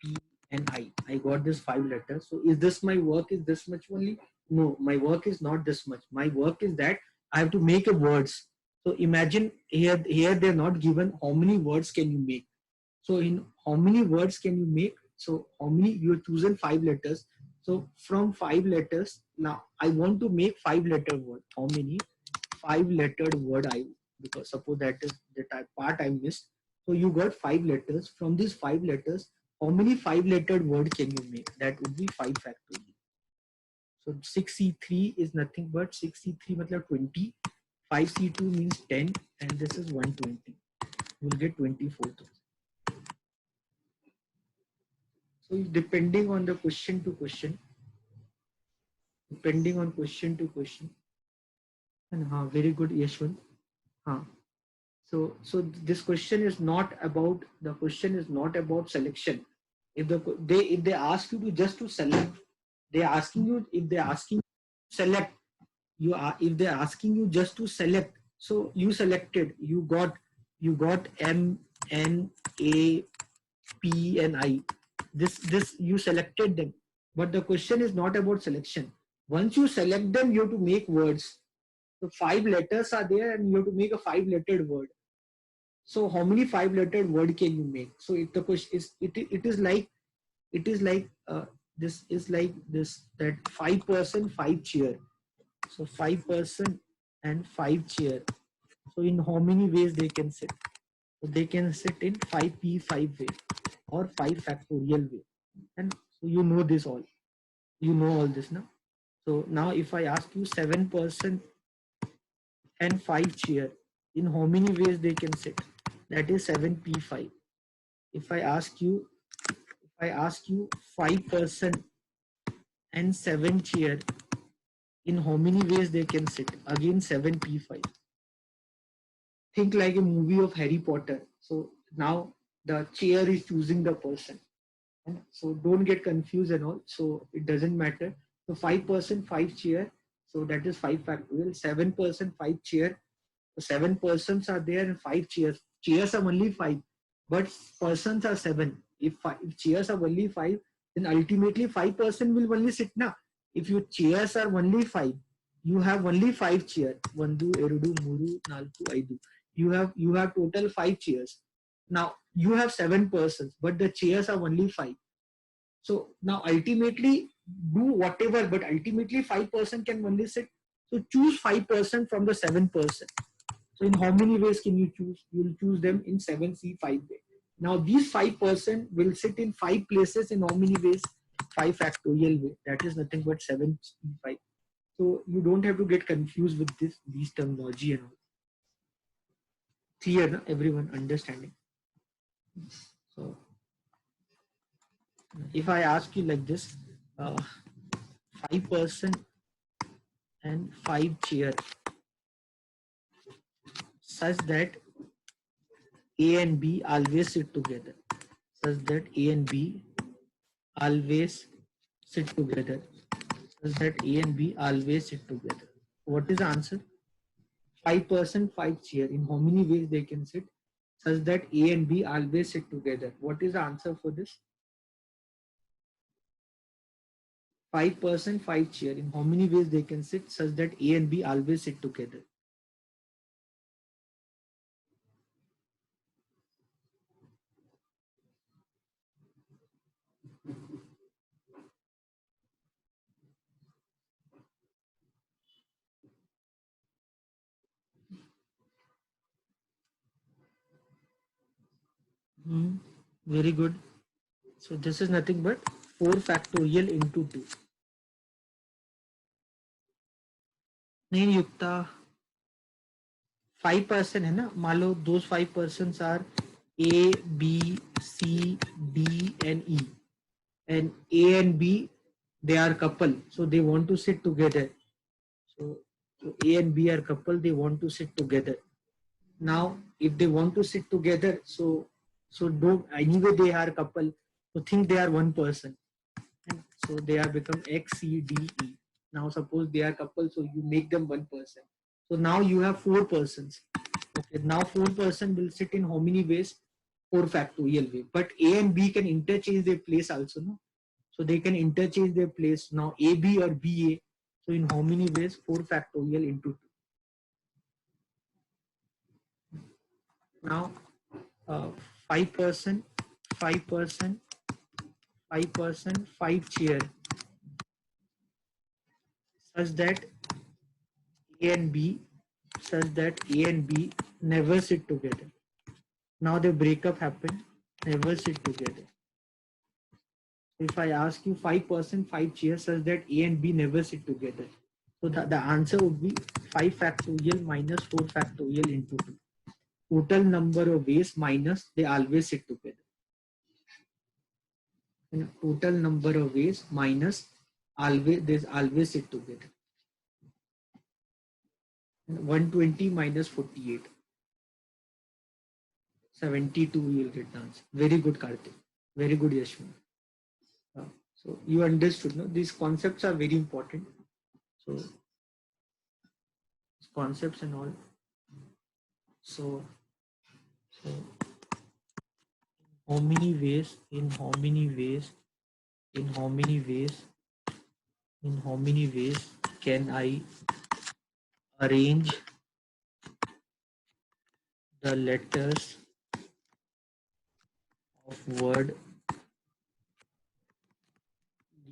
P, and I got this 5 letters. So is this my work is this much only? No, my work is not this much. My work is that I have to make a words. So imagine here they're not given how many words can you make. So in how many words can you make? So how many you have chosen 5 letters. So from 5 letters, now I want to make 5-letter word. How many 5-lettered word because suppose that is the part I missed. So you got 5 letters. From these 5 letters, how many 5-lettered word can you make? That would be 5 factorial. So 6C3 is nothing but 6C3 matlab 20. 5C2 means 10, and this is 120. You will get 24,000. So depending on the question to question, and very good, Yashwant. So this question is not about selection. If they ask you to just to select, they asking you if they asking select you are if they're asking you just to select. So you selected, you got M, N, A, P, and I. This you selected them, but the question is not about selection. Once you select them, you have to make words. So 5 letters are there, and you have to make a 5-lettered word. So how many 5-lettered word can you make? So if the question is it is like this is like this, that 5-person 5 chair. So 5-person and 5 chair. So in how many ways they can sit? So they can sit in 5p5 way or 5 factorial way. And so you know this all. You know all this now. So now if I ask you 7-person and 5 chair, in how many ways they can sit? That is 7p5. If I ask you 5-person and 7 chair, in how many ways they can sit? Again 7p5. Think like a movie of Harry Potter. So now the chair is choosing the person. And so don't get confused and all. So it doesn't matter. So 5-person 5 chair. So that is 5 factorial. 7-person 5 chair. So 7 persons are there and 5 chairs. Chairs are only 5, but persons are 7. If chairs are only 5, then ultimately 5-person will only sit now. If your chairs are only 5, you have only 5 chairs. Vandu, Erudu, Muru, Nalku, Aidu. You have total 5 chairs. Now you have 7 persons, but the chairs are only 5. So now ultimately do whatever, but ultimately 5-person can only sit. So choose 5-person from the 7-person. So in how many ways can you choose? You will choose them in 7C5 way. Now these 5-person will sit in 5 places in how many ways? 5 factorial way. That is nothing but 7C5. So you don't have to get confused with these terminology and all. Clear, na? Everyone understanding? So if I ask you like this, 5-person and 5 chair, such that A and B always sit together. Such that A and B always sit together. Such that A and B always sit together. What is the answer? 5-person 5 chair. In how many ways they can sit? Such that A and B always sit together. What is the answer for this? 5-person 5 chair. In how many ways they can sit such that A and B always sit together? Very good. So this is nothing but 4 factorial into 2. नहीं युक्ता 5-person है ना, मान लो those 5 persons are A, B, C, D and E, and A and B they are couple, so they want to sit together. So A and B are couple, they want to sit together. Now if they want to sit together, so don't, anyway they are couple, so think they are one person, and so they are become X C D E. Now suppose they are couple, so you make them one person, so now you have four persons. Okay, now four person will sit in how many ways? 4 factorial way. But A and B can interchange their place also, no? So they can interchange their place. Now AB or BA. So in how many ways? 4 factorial into 2. Now uh, 5%, 5%, 5%, 5 chair, such that A and B, such that A and B never sit together. Now the breakup happened, never sit together. If I ask you 5%, 5 chairs, such that A and B never sit together. So the answer would be 5 factorial minus 4 factorial into 2. Total number of ways minus they always sit together. And total number of ways minus always they always sit together. And 120 minus 48. 72 you will get the answer. Very good, Karthik. Very good, Yashwin. So you understood, no? These concepts are very important. So concepts and all. So how many ways? In how many ways? In how many ways? In how many ways can I arrange the letters of word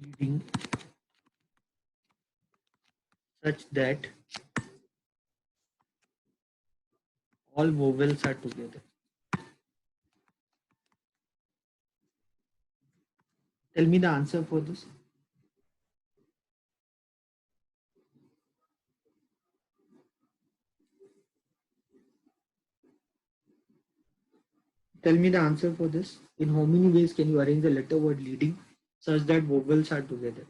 leading such that all vowels are together? Tell me the answer for this. Tell me the answer for this. In how many ways can you arrange the letter word leading such that vowels are together?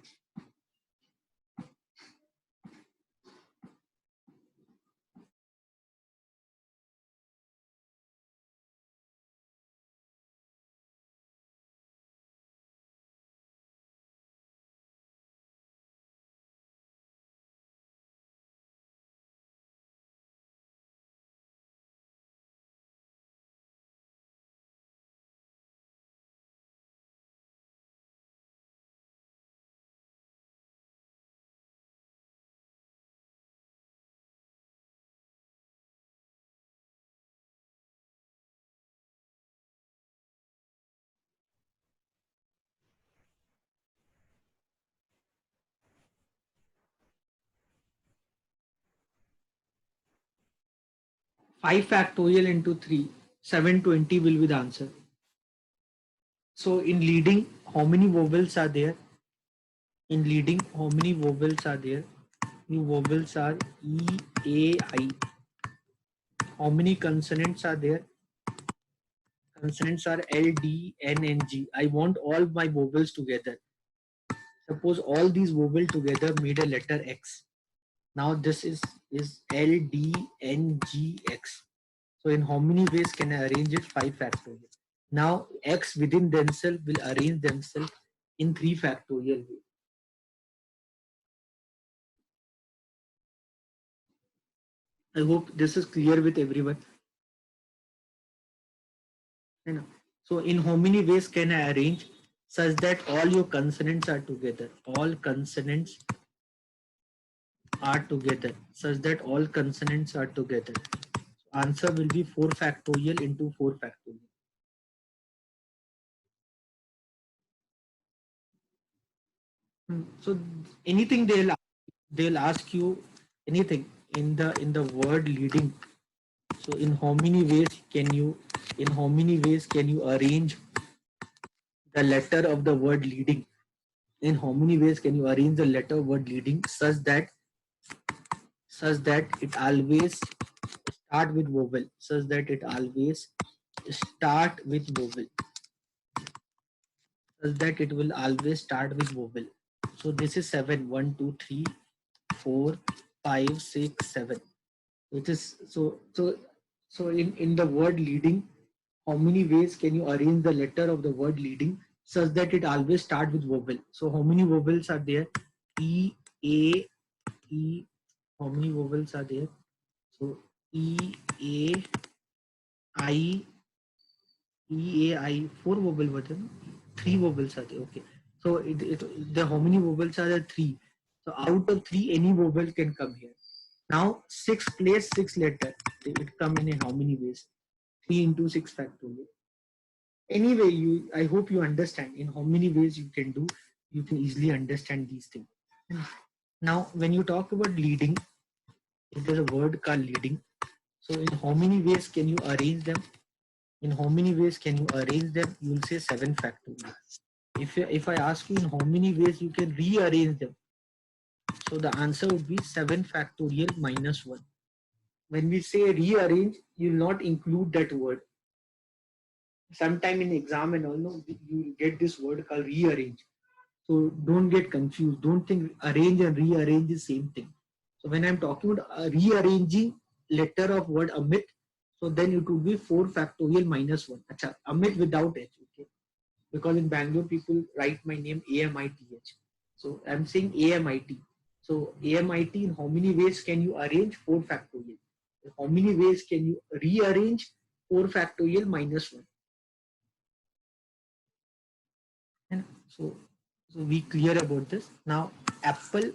Five factorial into 3, 720 will be the answer. So in leading, how many vowels are there? In leading, how many vowels are there? The vowels are E, A, I. How many consonants are there? Consonants are L, D, N, and G. I want all my vowels together. Suppose all these vowels together made a letter X. Now this is L, D, N, G, X. So in how many ways can I arrange it? 5 factorial. Now X within themselves will arrange themselves in 3 factorial way. I hope this is clear with everyone. So in how many ways can I arrange such that all your consonants are together? All consonants are together such that all consonants are together. So answer will be 4 factorial into 4 factorial. So anything they'll ask you anything in the word leading. So in how many ways can you arrange the letter of the word leading? In how many ways can you arrange the letter word leading such that it always start with vowel, such that it always start with vowel, such that it will always start with vowel. So this is 7. 1, 2, 3, 4, 5, 6, 7. It is so in the word leading, how many ways can you arrange the letter of the word leading such that it always start with vowel? So how many vowels are there? E, A, E. How many vowels are there? So E, A, I, E, A, I. Four vowel were there, no? Three vowels are there. Okay. So the how many vowels are there? Three. So out of three, any vowel can come here. Now six place six letter. It come in how many ways? 3 into 6 factorial. Anyway, I hope you understand in how many ways you can do. You can easily understand these things. Now, when you talk about leading, there's a word called leading. So, in how many ways can you arrange them? In how many ways can you arrange them? You will say 7 factorial. If I ask you in how many ways you can rearrange them, so the answer would be 7 factorial minus 1. When we say rearrange, you will not include that word. Sometime in exam and all, no, you get this word called rearrange. So don't get confused. Don't think arrange and rearrange is same thing. So when I'm talking about rearranging letter of word Amit, so then it would be 4 factorial minus 1. Achha, Amit without H, okay? Because in Bangalore people write my name AMITH. So I'm saying AMIT. So AMIT, in how many ways can you arrange 4 factorial? How many ways can you rearrange 4 factorial minus 1? And so we clear about this. Now apple,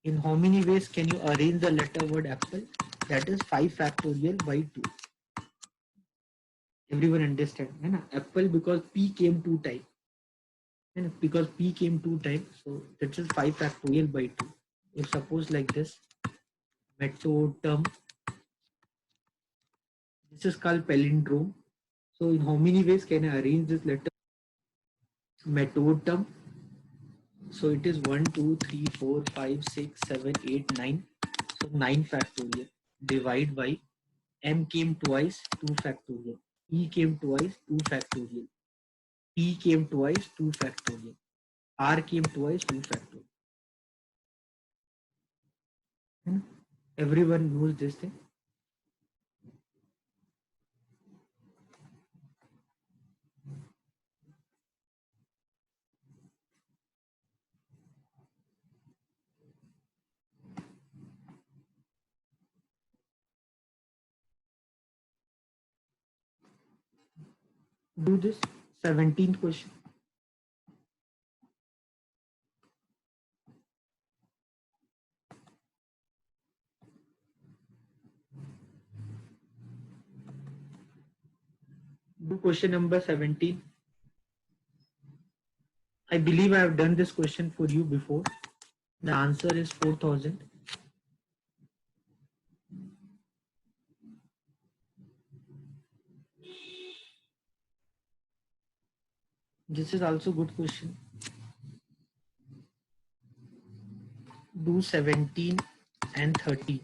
in how many ways can you arrange the letter word apple? That is 5 factorial by 2. Everyone understand? Hai apple, because P came 2 times. And because P came 2 times, so that is 5 factorial by 2. If suppose like this, metotem, this is called palindrome. So in how many ways can I arrange this letter? Metotem. So it is 1, 2, 3, 4, 5, 6, 7, 8, 9. So 9 factorial. Divide by M came twice, 2 factorial. E came twice, 2 factorial. P came twice, 2 factorial. R came twice, 2 factorial. Everyone knows this thing. Do this 17th question. Do question number 17. I believe I have done this question for you before. The answer is 4000. This is also good question. Do 17 and 30.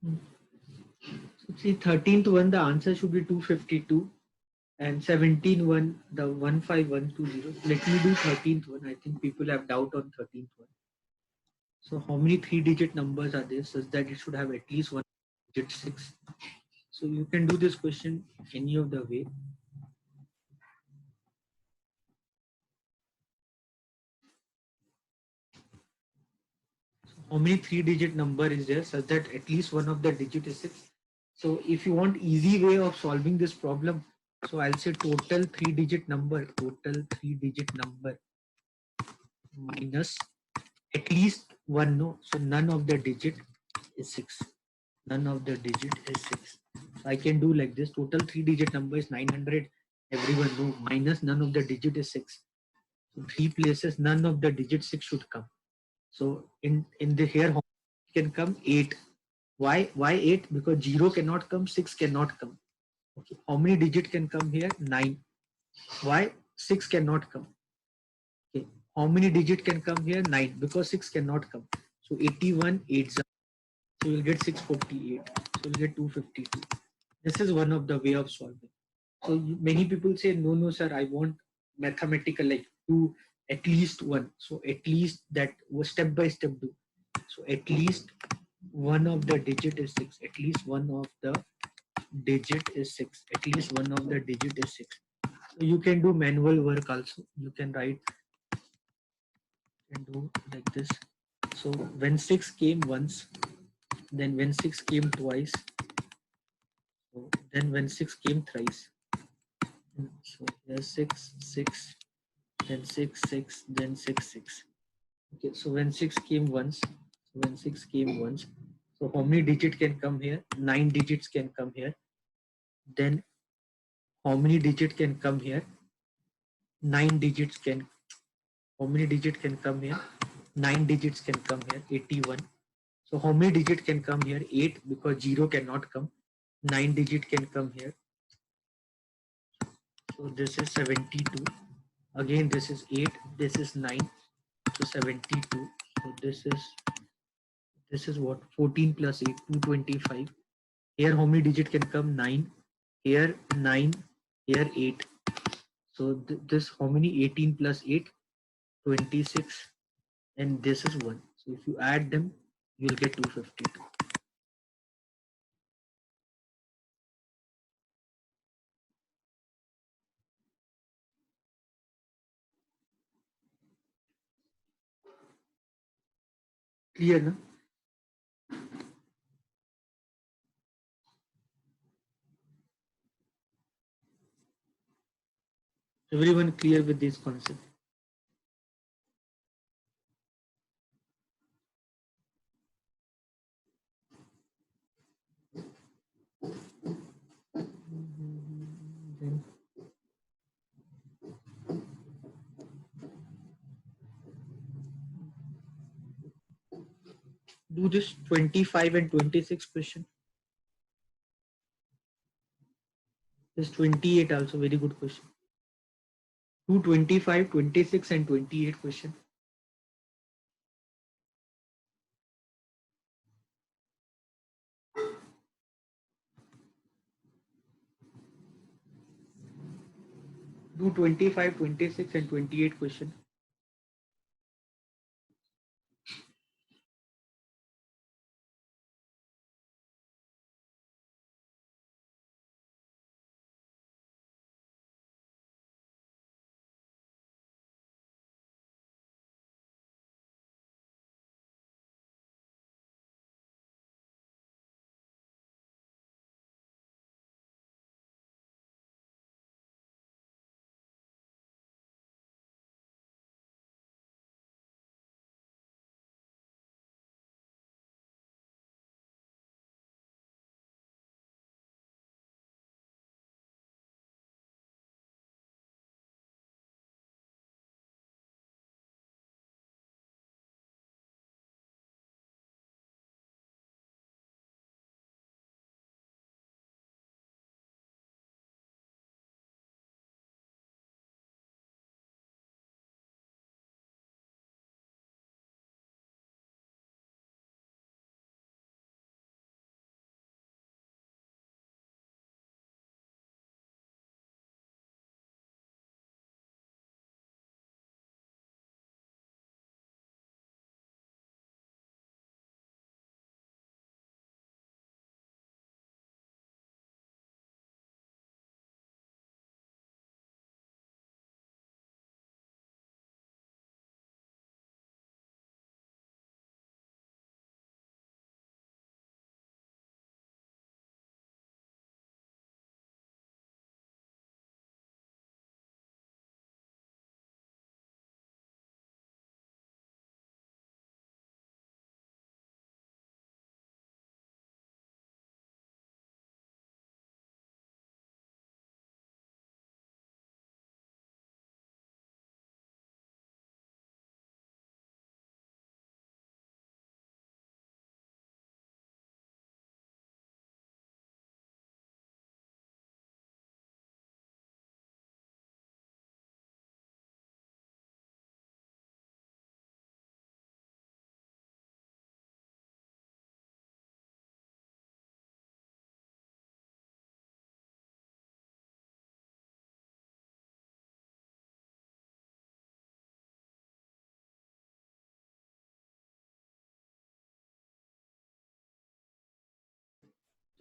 So see, 13th one, the answer should be 252, and 17th one, the 15120. Let me do 13th one. I think people have doubt on 13th one. So how many three-digit numbers are there such that it should have at least one digit 6? So you can do this question any of the way. How many three-digit number is there such that at least one of the digit is 6? So if you want easy way of solving this problem, so I'll say total three-digit number minus at least one, no, so none of the digit is 6. None of the digit is 6. So I can do like this: total three-digit number is 900. Everyone know, minus none of the digit is 6. So three places none of the digit 6 should come. So in the here can come 8. Why 8? Because 0 cannot come, 6 cannot come. Okay. How many digit can come here? 9. Why 6 cannot come? Okay. How many digit can come here? 9. Because 6 cannot come. So 81 8. So you'll get 648. So you'll get 252. This is one of the way of solving. So many people say, no, sir, I want mathematical, like do at least one. So at least that was step by step do. So at least one of the digit is 6. At least one of the digit is 6. At least one of the digit is 6. So you can do manual work also. You can write and do like this. So when 6 came once, then when 6 came twice, so then when 6 came thrice. So here's 6, 6, then 6, 6, then 6, 6. Okay, so when 6 came once, so how many digit can come here? 9 digits can come here. Then how many digit can come here? 9 digits can. How many digit can come here? 9 digits can come here. 81. So how many digit can come here? 8, because 0 cannot come. 9 digit can come here. So this is 72. Again this is 8. This is 9. So 72. So this is what? 14 plus 8, 225. Here how many digit can come? 9. Here 9. Here 8. So this how many? 18 plus 8, 26. And this is 1. So if you add them, you'll get 252. Clear, no? Everyone clear with this concept? Then do this 25 and 26 question. This 28 also very good question. Do 25, 26 and 28 question. Do 25, 26 and 28 question.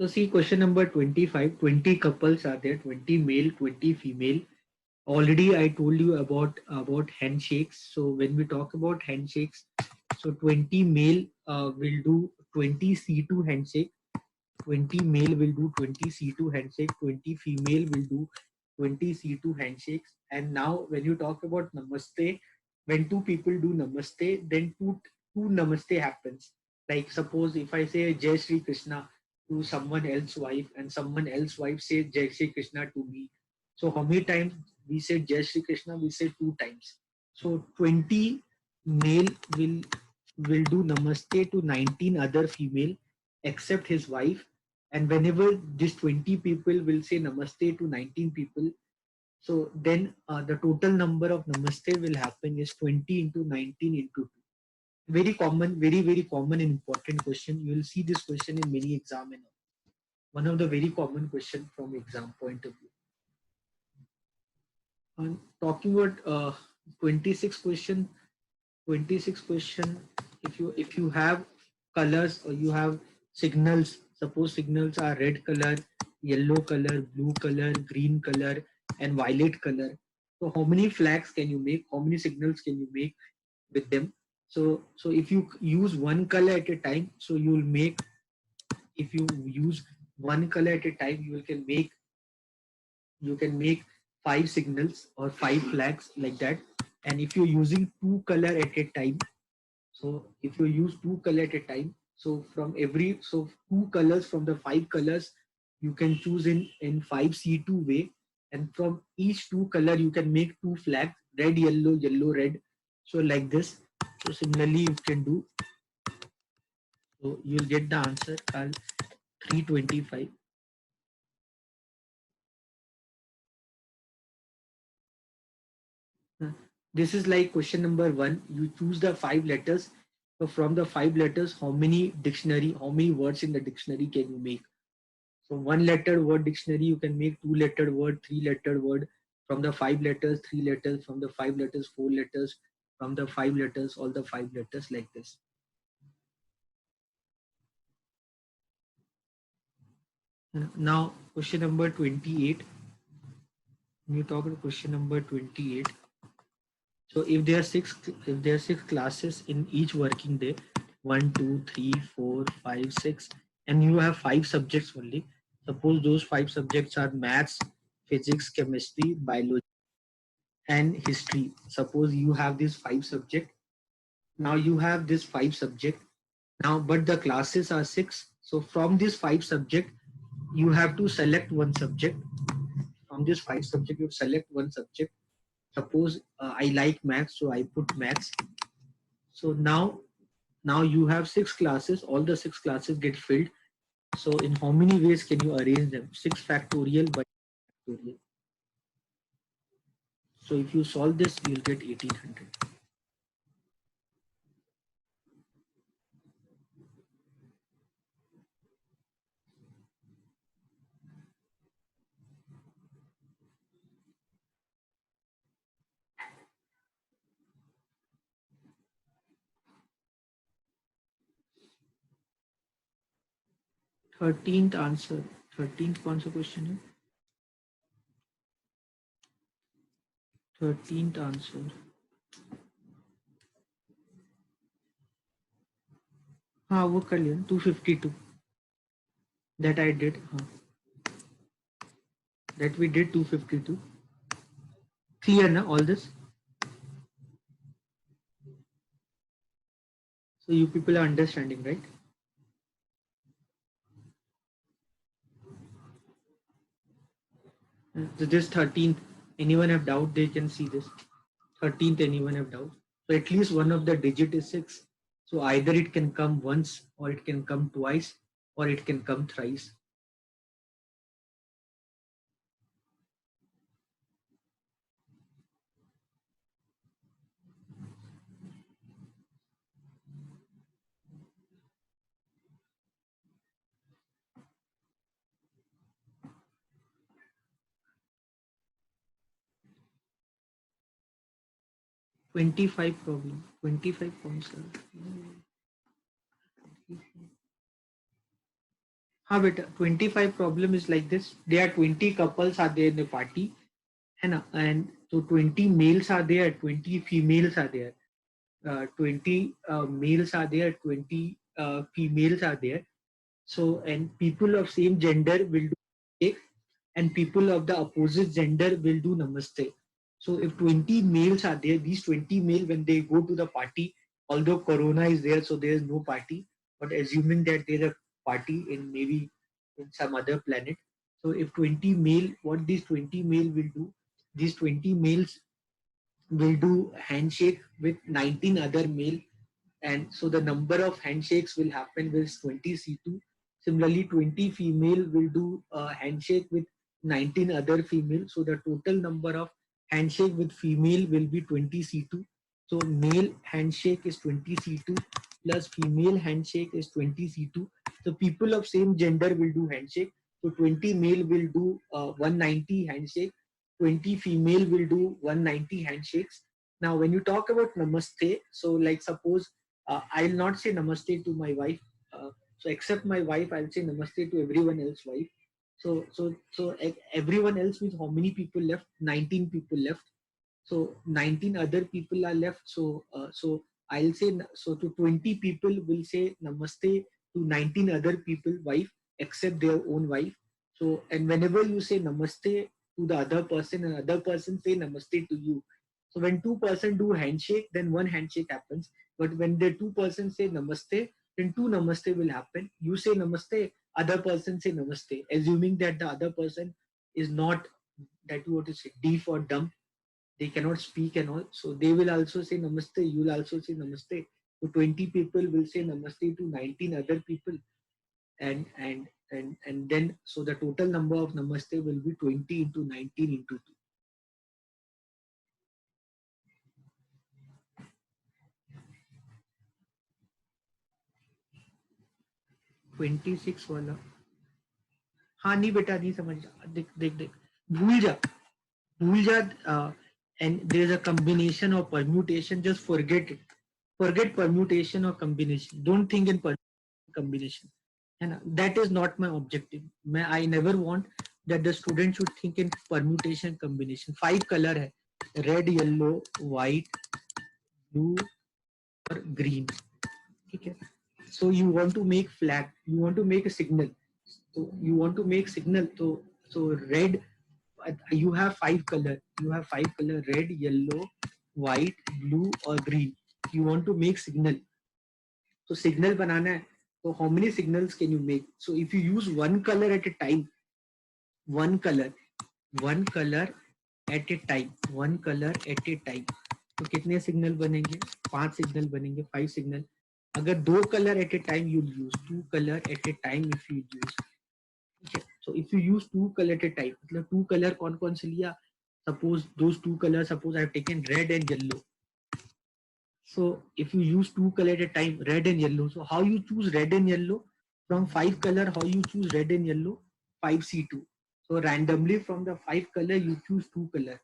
So see question number 25, 20 couples are there, 20 male, 20 female. Already I told you about handshakes. So when we talk about handshakes, so 20 male will do 20 C2 handshake, 20 male will do 20 C2 handshake, 20 female will do 20 C2 handshakes. And now when you talk about namaste, when two people do namaste, then two namaste happens. Like suppose if I say Jai Shri Krishna to someone else's wife and someone else's wife says Jai Shri Krishna to me. So how many times we say Jai Shri Krishna? We say two times. So 20 male will do namaste to 19 other female except his wife, and whenever these 20 people will say namaste to 19 people, so then the total number of namaste will happen is 20 into 19 into 2. Very common, very common and important question. You will see this question in many exam, and one of the very common question from exam point of view. And talking about 26 question, 26 question, if you have colors or you have signals, suppose signals are red color, yellow color, blue color, green color and violet color, so how many flags can you make, how many signals can you make with them? So if you use one color at a time, so you will make, if you use one color at a time, you can make five signals or five flags like that. And if you're using two color at a time, so if you use two color at a time, so from every, so two colors from the five colors you can choose in 5C2 way, and from each two color you can make two flags, red, yellow, yellow, red. So like this. So similarly you can do. So you'll get the answer, Carl, 325. This is like question number 1. You choose the 5 letters. So from the 5 letters, how many dictionary, how many words in the dictionary can you make? So 1 letter word dictionary, you can make 2 letter word, 3 letter word, from the 5 letters, 3 letters, from the 5 letters, 4 letters, from the 5 letters, all the 5 letters like this. Now question number 28. When you talk about question number 28, so if there are six classes in each working day, 1, 2, 3, 4, 5, 6, and you have 5 subjects only. Suppose those 5 subjects are maths, physics, chemistry, biology, and history. Suppose you have these 5 subjects. Now you have this 5 subject. Now, but the classes are 6. So from this 5 subject, you have to select one subject. From this 5 subject, you select one subject. Suppose I like maths, so I put maths. So now you have 6 classes. All the 6 classes get filled. So in how many ways can you arrange them? 6 factorial by factorial. So if you solve this, you'll get 1800. 13th answer. 13th कौन सा question है? 13th answer. हाँ वो कर लिया 252. That I did. हाँ. That we did 252. Clear na all this? So you people are understanding, right? So this 13th, anyone have doubt, they can see this. 13th, anyone have doubt? So at least one of the digit is 6. So either it can come once, or it can come twice, or it can come thrice. Twenty-five problem. 25 points. हाँ बेटा, 25 problem is like this. There are 20 couples are there in the party, है ना, and so 20 males are there, 20 females are there, 20 males are there, 20 females are there. So, and people of same gender will do cake, and people of the opposite gender will do namaste. So if 20 males are there, these 20 male, when they go to the party, although corona is there, so there is no party, but assuming that there's a party in maybe in some other planet. So if 20 male, what these 20 male will do, these 20 males will do handshake with 19 other male, and so the number of handshakes will happen with 20 C2. Similarly, 20 female will do a handshake with 19 other female. So the total number of handshake with female will be 20 C2. So male handshake is 20 C2 plus female handshake is 20 C2. So people of same gender will do handshake. So 20 male will do 190 handshake. 20 female will do 190 handshakes. Now, when you talk about namaste, so like suppose I'll not say namaste to my wife. So except my wife, I'll say namaste to everyone else wife. So everyone else means how many people left? 19 people left. So 19 other people are left. So I'll say so to 20 people will say namaste to 19 other people wife except their own wife. So and whenever you say namaste to the other person and other person say namaste to you. So when two-person do handshake, then one handshake happens. But when the two-person say namaste, then two namaste will happen. You say namaste, other person say namaste, assuming that the other person is not that you want to say deaf or dumb, they cannot speak and all. So they will also say namaste, you will also say namaste. So 20 people will say namaste to 19 other people, and then so the total number of namaste will be 20 into 19 into 2. 26 वाला, हाँ नहीं बेटा नहीं समझ, देख देख देख, भूल जा, भूल जा, and there is a combination or permutation, just forget it, forget permutation or combination, don't think in combination, है ना, that is not my objective. मैं I never want that the student should think in permutation combination. 5 color है, red, yellow, white, blue और green, ठीक है. So you want to make flag, you want to make a signal, so you want to make signal, so red, you have 5 color, you have 5 color, red, yellow, white, blue or green. You want to make signal, so signal banana hai, so how many signals can you make? So if you use one color at a time, one color, one color at a time, one color at a time, तो कितने signal बनेंगे? 5 signal बनेंगे, 5 signal. अगर 2 colour at a time you use 2 colour at a time if you use, ठीक है. So if you use 2 colour at a time, मतलब 2 colour कौन कौन से लिया? Suppose those 2 colour, suppose I have taken red and yellow. So if you use 2 color at a time, red and yellow, so how you choose red and yellow? From 5 color, how you choose red and yellow? 5C2. So randomly from the 5 color you choose 2 color.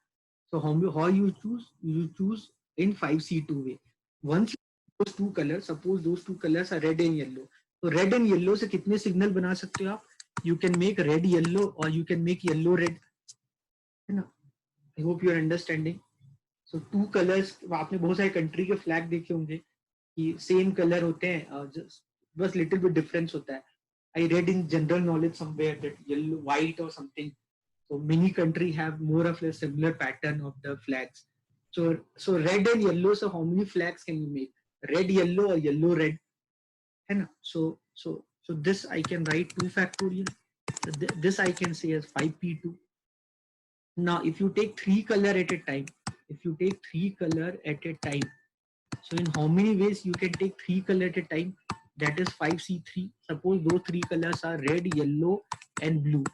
So how you choose? You choose in 5C2 way. Once you choose those 2 colors, suppose those 2 colors are red and yellow. So red and yellow से कितने signal बना सकते हो आप? You can make red yellow or you can make yellow red, है ना? I hope you are understanding. So 2 colors, आपने बहुत सारे कंट्री के फ्लैग देखे होंगे कि सेम कलर होते हैं, बस लिटिल बिट डिफरेंस होता है. I read in general knowledge somewhere that yellow, white or something. So many country have more of a similar pattern of the flags. So red and yellow. So how many flags can you make? Red, yellow or yellow, red? है ना? So this I can write 2 factorial. This I can say as 5p2. Now if you take 3 color at a time, if you take 3 color at a time, so in how many ways you can take 3 color at a time? That is 5C3. Suppose those 3 colors are red, yellow and blue.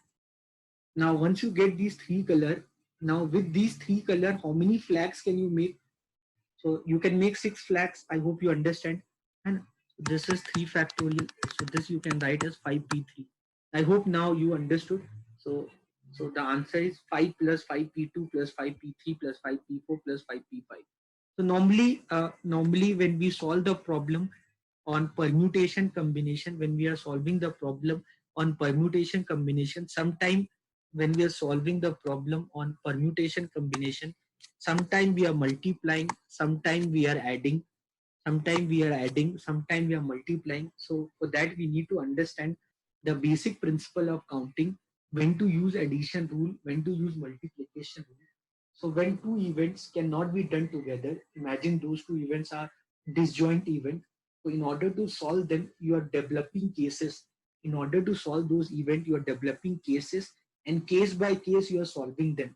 Now once you get these 3 color, now with these 3 color, how many flags can you make? So you can make 6 flags. I hope you understand. And this is 3 factorial. So this you can write as 5p3. I hope now you understood. So the answer is 5 plus 5p2 plus 5p3 plus 5p4 plus 5p5. So normally when we solve the problem on permutation combination, when we are solving the problem on permutation combination. Sometime when we are solving the problem on permutation combination, sometime we are multiplying, sometime we are adding, sometime we are multiplying. So for that we need to understand the basic principle of counting, when to use addition rule, when to use multiplication rule. So when two events cannot be done together, imagine those two events are disjoint event. So in order to solve them, you are developing cases. In order to solve those events, you are developing cases, and case by case you are solving them.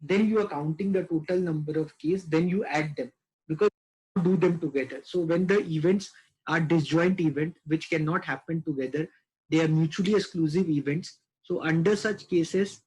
Then you are counting the total number of cases, then you add them, because you do them together. So when the events are disjoint event which cannot happen together, they are mutually exclusive events. So under such cases,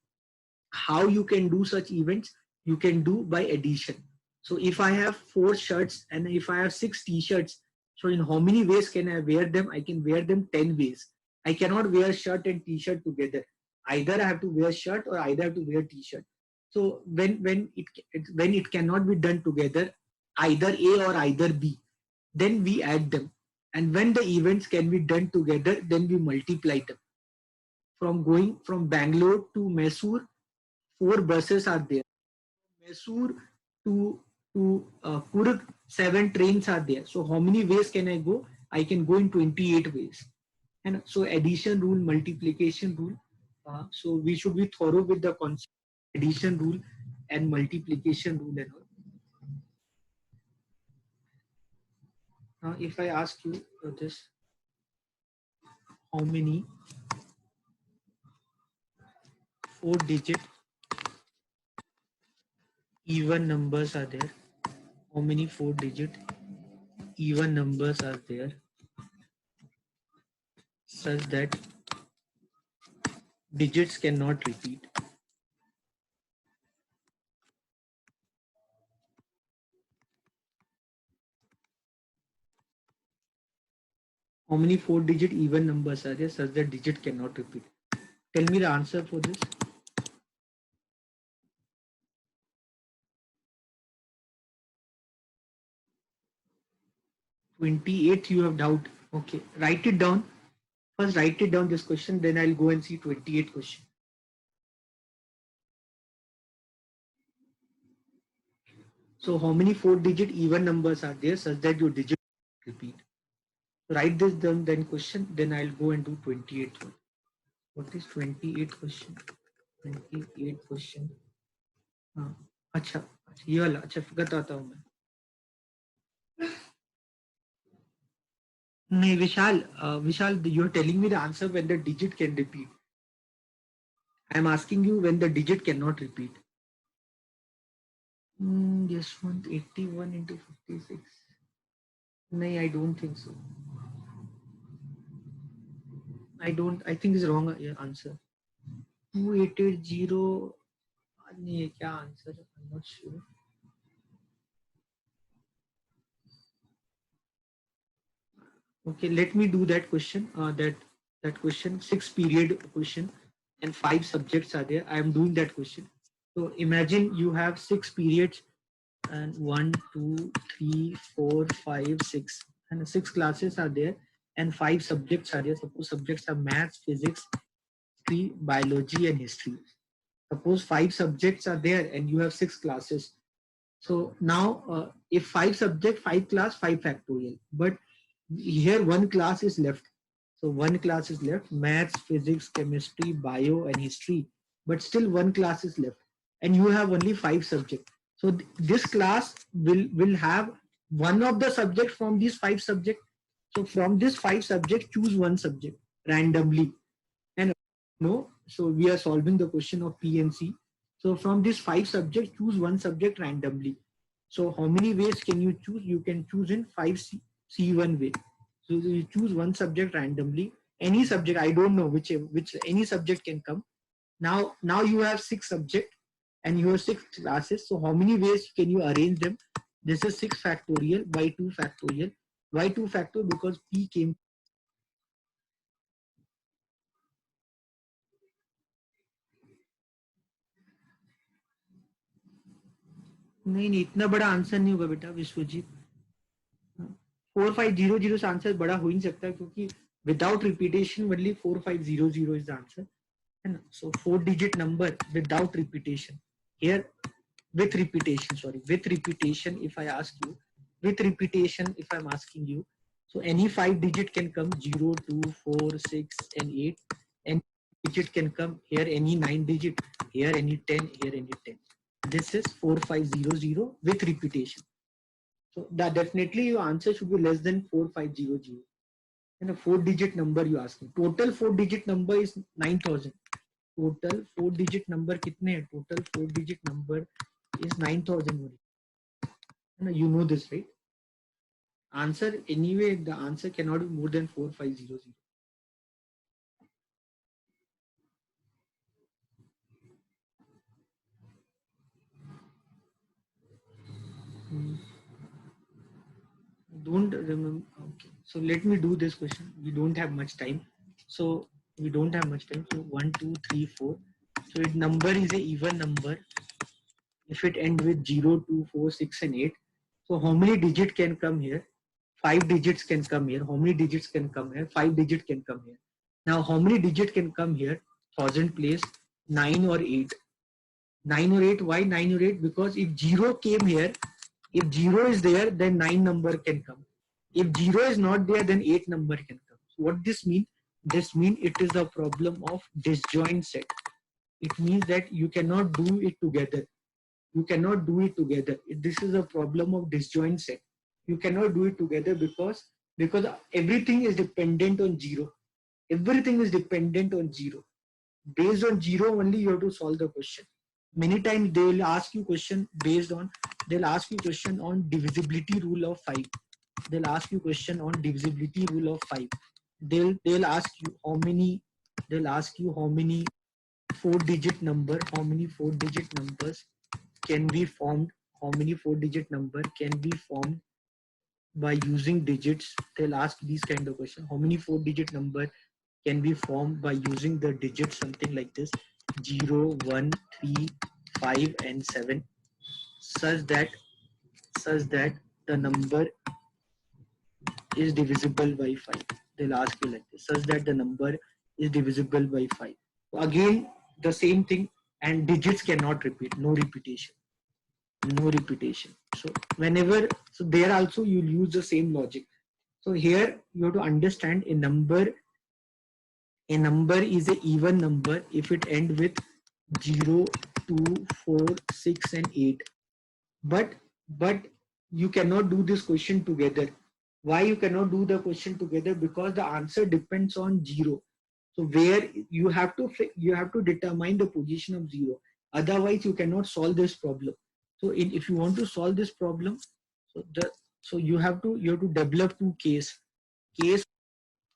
how you can do such events? You can do by addition. So if I have 4 shirts and if I have 6 t-shirts, so in how many ways can I wear them? I can wear them 10 ways. I cannot wear shirt and t-shirt together. Either I have to wear shirt or either I have to wear t-shirt. So when it cannot be done together, either A or either B, then we add them. And when the events can be done together, then we multiply them. From going from Bangalore to Mysore, 4 buses are there. Mysore to Kurg, 7 trains are there. So how many ways can I go? I can go in 28 ways. And so addition rule, multiplication rule. So we should be thorough with the concept addition rule and multiplication rule and all. Now if I ask you this, how many 4-digit even numbers are there? How many 4-digit even numbers are there such that digits cannot repeat? How many 4-digit even numbers are there such that digit cannot repeat? Tell me the answer for this. 28 you have doubt. Okay, write it down. First write it down this question, then I'll go and see 28 question. So how many 4-digit even numbers are there such that your digit repeat? Write this down, then question, then I'll go and do 28 one. What is 28 question? 28 question. हाँ, अच्छा ये वाला अच्छा बताता हूँ मैं. नहीं विशाल, Vishal, you're telling me the answer when the digit can repeat. I'm asking you when the digit cannot repeat. Yes, 181 into 56. No, I don't think so. I think it's wrong answer. 2880. नहीं क्या answer? I'm not sure. Okay, let me do that question. That question, 6 period question, and 5 subjects are there. I am doing that question. So imagine you have 6 periods and 1, 2, 3, 4, 5, 6, and 6 classes are there, and 5 subjects are there. Suppose subjects are maths, physics, history, biology, and history. Suppose 5 subjects are there and you have 6 classes. So now if 5 subject, 5 class, 5 factorial, but here one class is left. So one class is left, maths, physics, chemistry, bio, and history, but still one class is left, and you have only 5 subjects. So this class will have one of the subject from these 5 subjects. So from this 5 subjects, choose one subject randomly. And no, so we are solving the question of PNC. So from these 5 subjects, choose one subject randomly. So how many ways can you choose? You can choose in 5C1 way. So you choose one subject randomly. Any subject, I don't know which any subject can come. Now you have 6 subjects and you have 6 classes. So how many ways can you arrange them? This is 6 factorial by 2 factorial. Why 2 factorial? Because P came. नहीं इतना बड़ा answer नहीं होगा बेटा विश्वजीत. 4500 से answer बड़ा हो ही नहीं सकता क्योंकि Without repetition, only 4500 is the answer. And so 4-digit number without repetition. Here with repetition, sorry, with repetition, if I ask you, with repetition, if I'm asking you, so any 5-digit can come 0, 2, 4, 6, and 8. Any digit can come here, any 9-digit, here any 10, here any 10. This is 4500 with repetition. So that definitely your answer should be less than 4500. And a 4-digit number you asking. Total 4-digit number is 9000. Total 4-digit number कितने हैं? Total 4-digit number is 9000. You know this, right? Answer anyway. The answer cannot be more than 4500. Don't remember. Okay. So let me do this question. We don't have much time. So we don't have much time. So 1, 2, 3, 4. So its number is a even number. If it ends with 0, 2, 4, 6, and 8. So how many digits can come here? 5 digits can come here. How many digits can come here? 5 digits can come here. Now how many digits can come here? 1000 place, 9 or 8. 9 or 8. Why 9 or 8? Because if 0 came here, if 0 is there, then 9 number can come. If 0 is not there, then 8 number can come. So what this means? This means it is a problem of disjoint set. It means that you cannot do it together. You cannot do it together. This is a problem of disjoint set. You cannot do it together because everything is dependent on 0. Everything is dependent on 0. Based on 0 only you have to solve the question. Many times they will ask you question based on, they'll ask you question on divisibility rule of 5. They'll ask you question on divisibility rule of 5. They'll ask you how many, they'll ask you how many 4-digit number, how many 4-digit numbers can be formed, how many 4-digit number can be formed by using digits. They'll ask these kind of questions. How many 4-digit number can be formed by using the digits, something like this, 0, 1, 3, 5, and 7, such that the number is divisible by 5. They'll ask you like this, such that the number is divisible by 5. So again, the same thing, and digits cannot repeat, no repetition. No repetition. So whenever, so there also you'll use the same logic. So here you have to understand a number is a even number if it ends with 0, 2, 4, 6, and 8. But you cannot do this question together. Why you cannot do the question together? Because the answer depends on 0. So where you have to determine the position of 0. Otherwise you cannot solve this problem. So if you want to solve this problem, so you have to develop two case. You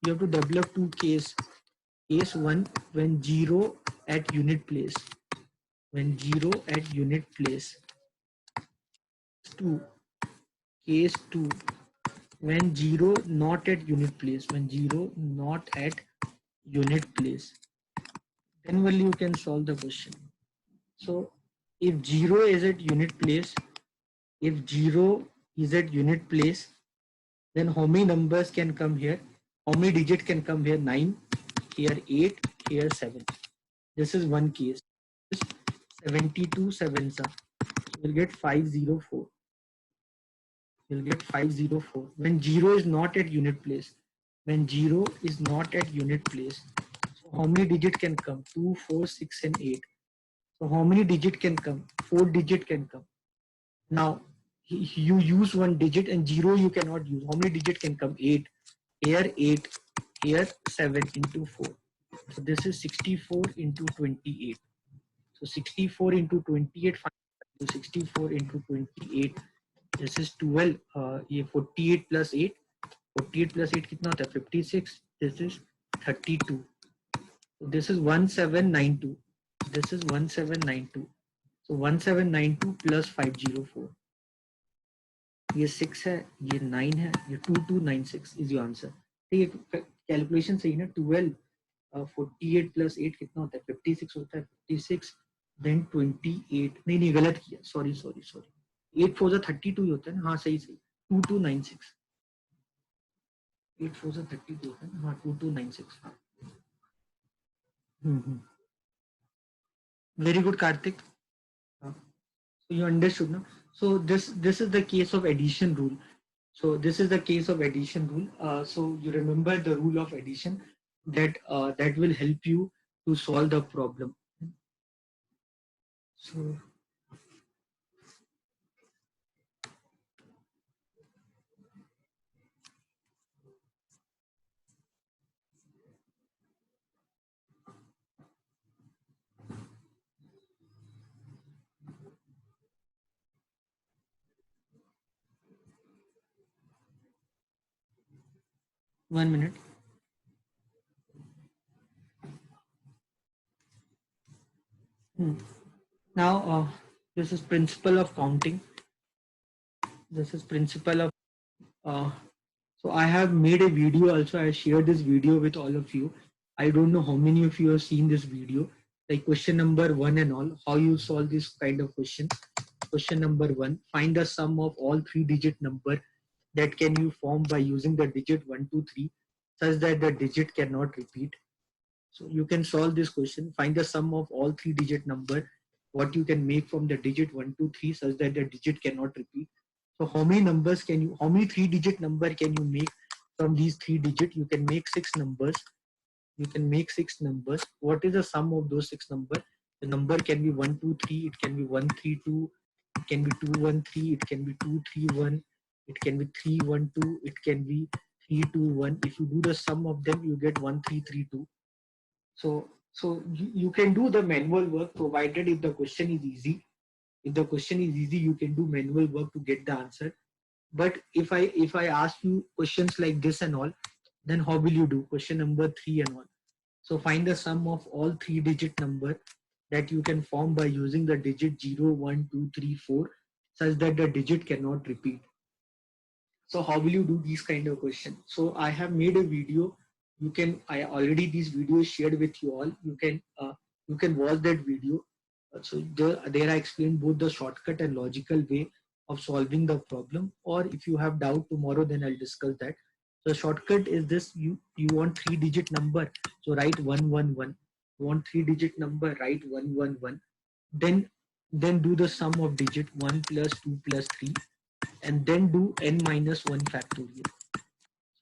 have to develop two case. Case 1, when 0 at unit place. When 0 at unit place. 2. Case 2, when 0 not at unit place. When 0 not at unit place, then only you can solve the question. So if 0 is at unit place, then how many numbers can come here? How many digits can come here? 9, here 8, here 7. This is one case. 72 sevens are. You'll get 504. You'll get 504. When 0 is not at unit place. When 0 is not at unit place. So how many digits can come? 2, 4, 6, and 8. So how many digits can come? 4 digits can come. Now you use one digit and 0 you cannot use. How many digits can come? 8. Here 8. Here 7 into 4. So this is 64 into 28. So 64 into 28. 64 into 28. This is 12. 48 plus 8. 48 plus 8 कितना होता है? 56. This is 32. So this is 1792. This is 1792. So 1792 plus 504. ये 6 है, ये 9 है, ये 2296 is your answer. ठीक है, कैलकुलेशन सही ना? 12 48 plus 8 कितना होता है? 56 होता है. 56 then 28. नहीं गलत किया. Sorry. 8 4 32 होता है ना? हाँ सही. 2296. 8 4 32, 2296. Mm-hmm. Very good, Karthik. So you understood, no? So this is the case of addition rule. So this is the case of addition rule. So you remember the rule of addition that will help you to solve the problem. So 1 minute. Hmm. Now this is principle of counting. This is principle of uh, so I have made a video also. I shared this video with all of you. I don't know how many of you have seen this video, like question number 1 and all, how you solve this kind of question. Question number 1, find the sum of all 3-digit number that can you form by using the digit 1 2 3 such that the digit cannot repeat. So you can solve this question, find the sum of all 3-digit number, what you can make from the digit 1 2 3 such that the digit cannot repeat. So how many numbers can you, how many 3-digit number can you make from these 3 digit? You can make 6 numbers. You can make 6 numbers. What is the sum of those 6 numbers? The number can be 1 2 3, it can be 1 3 2, it can be 2 1 3, it can be 2 3 1, it can be 3 1 2, it can be 3 2 1. If you do the sum of them, you get 1 3 3 2. So you can do the manual work provided if the question is easy. If the question is easy, you can do manual work to get the answer. But if I ask you questions like this and all, then how will you do? Question number 3 and all. So find the sum of all 3-digit number that you can form by using the digit 0, 1, 2, 3, 4 such that the digit cannot repeat. So how will you do these kind of questions? So I have made a video. You can, I already these videos shared with you all. You can watch that video. So there I explained both the shortcut and logical way of solving the problem. Or if you have doubt tomorrow, then I'll discuss that. So shortcut is this: you want 3-digit number, so write 111. You want 3-digit number, write 111. Then do the sum of digit 1 plus 2 plus 3 and then do n minus 1 factorial.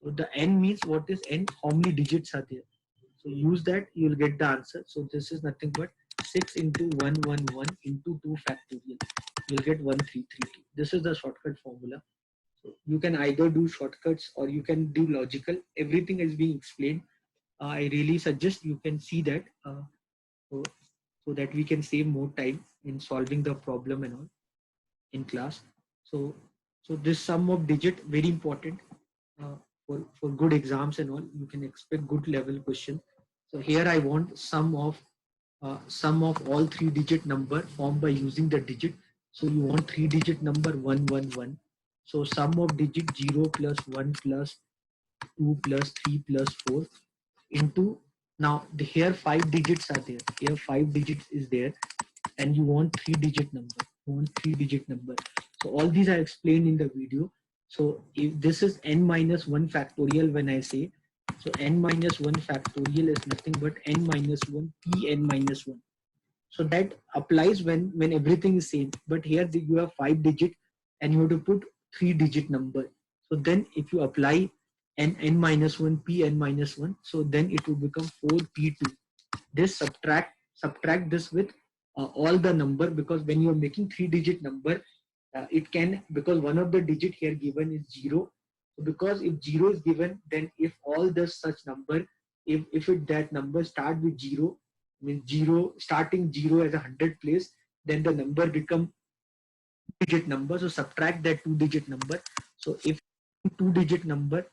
So the n means what is n? How many digits are there? So use that, you'll get the answer. So this is nothing but 6 into 111 into 2 factorial. You'll get 1332. This is the shortcut formula. So you can either do shortcuts or you can do logical. Everything is being explained. I really suggest you can see that so, so that we can save more time in solving the problem and all in class. So this sum of digit very important uh, for good exams and all. You can expect good level question. So here I want sum of all 3-digit number formed by using the digit. So you want 3-digit number 111. So sum of digit 0 plus 1 plus 2 plus 3 plus 4 into, now here 5 digits are there. Here 5 digits is there and you want 3-digit number. You want 3-digit number. So all these are explained in the video. So if this is n minus 1 factorial when I say, so n minus 1 factorial is nothing but n minus 1 p n minus 1. So that applies when everything is same. But here you have 5 digit and you have to put 3-digit number. So then if you apply n minus 1 p n minus 1, so then it will become 4p2. This subtract this with all the number, because when you are making 3-digit number, it can, because one of the digit here given is 0. So because if 0 is given, then if all the such number, if it, that number start with 0, means 0 starting 0 as a 100 place, then the number become digit number. So subtract that 2-digit number. So if 2-digit number,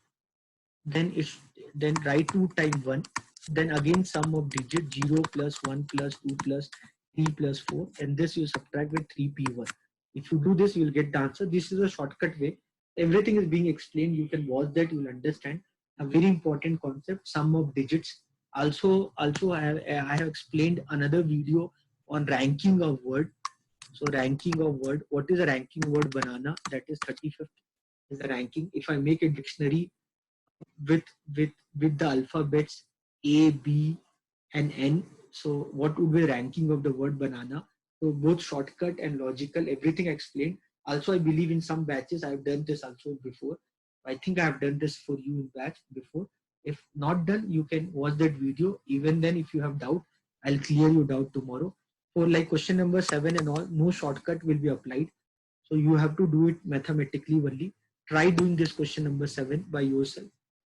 then if then write 2 times 1, then again sum of digit 0 plus 1 plus 2 plus 3 plus 4, and this you subtract with 3p1. If you do this, you will get the answer. This is a shortcut way. Everything is being explained. You can watch that, you will understand a very important concept, sum of digits. Also I have explained another video on ranking of word. So ranking of word, what is a ranking word? Banana, that is 35th is the ranking. If I make a dictionary with with the alphabets A, B, and N. So what would be the ranking of the word banana? So both shortcut and logical, everything explained. Also, I believe in some batches I've done this also before. I think I have done this for you in batch before. If not done, you can watch that video. Even then, if you have doubt, I'll clear your doubt tomorrow. For like question number 7 and all, no shortcut will be applied. So you have to do it mathematically only. Try doing this question number 7 by yourself.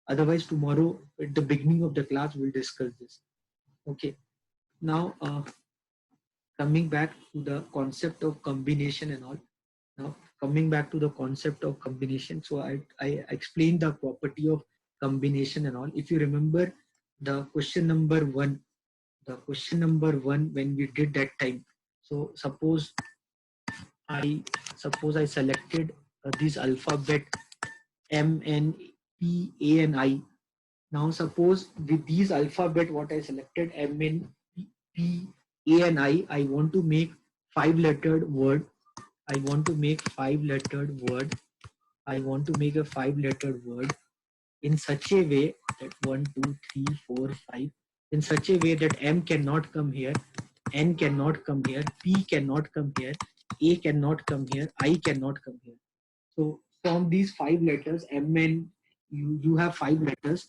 Otherwise, tomorrow at the beginning of the class, we'll discuss this. Okay. Now, coming back to the concept of combination and all. Now, coming back to the concept of combination. So I explained the property of combination and all. If you remember the question number 1, when we did that time. So suppose I selected this alphabet M, N, P, A, and I. Now suppose with these alphabet what I selected M, N, P, A, and I want to make 5-lettered word. I want to make 5-lettered word. I want to make a 5-lettered word in such a way that 1, 2, 3, 4, 5. In such a way that M cannot come here, N cannot come here, P cannot come here, A cannot come here, I cannot come here. So from these 5 letters, M, N, you have 5 letters,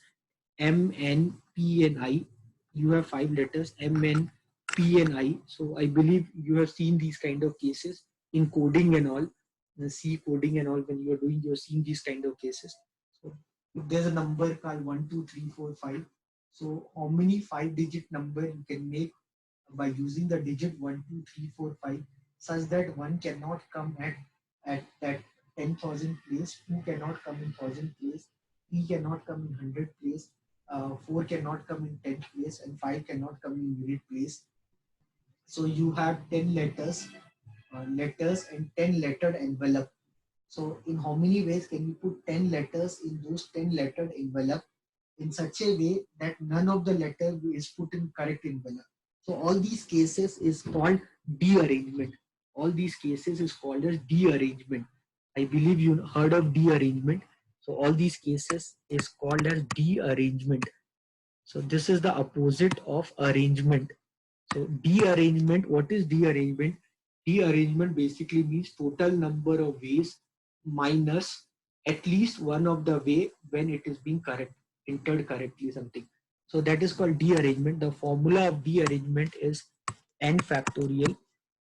M, N, P, and I. You have 5 letters, M, N, P, and I. So I believe you have seen these kind of cases in coding and all, C coding and all. When you are doing, you are seeing these kind of cases. So if there's a number called 1, 2, 3, 4, 5. So how many 5-digit number you can make by using the digit 1, 2, 3, 4, 5, such that one cannot come at 10,000 place, 2 cannot come in 1,000 place, 3 cannot come in 100 place, 4 cannot come in 10 place, and 5 cannot come in unit place. So you have 10 letters and 10 lettered envelope. So in how many ways can you put 10 letters in those 10 lettered envelope in such a way that none of the letter is put in correct envelope? So all these cases is called dearrangement. All these cases is called as dearrangement. I believe you heard of dearrangement. So all these cases is called as dearrangement. So this is the opposite of arrangement. So dearrangement, what is dearrangement? Dearrangement basically means total number of ways minus at least one of the way when it is being entered correctly something. So that is called dearrangement. The formula of dearrangement is n factorial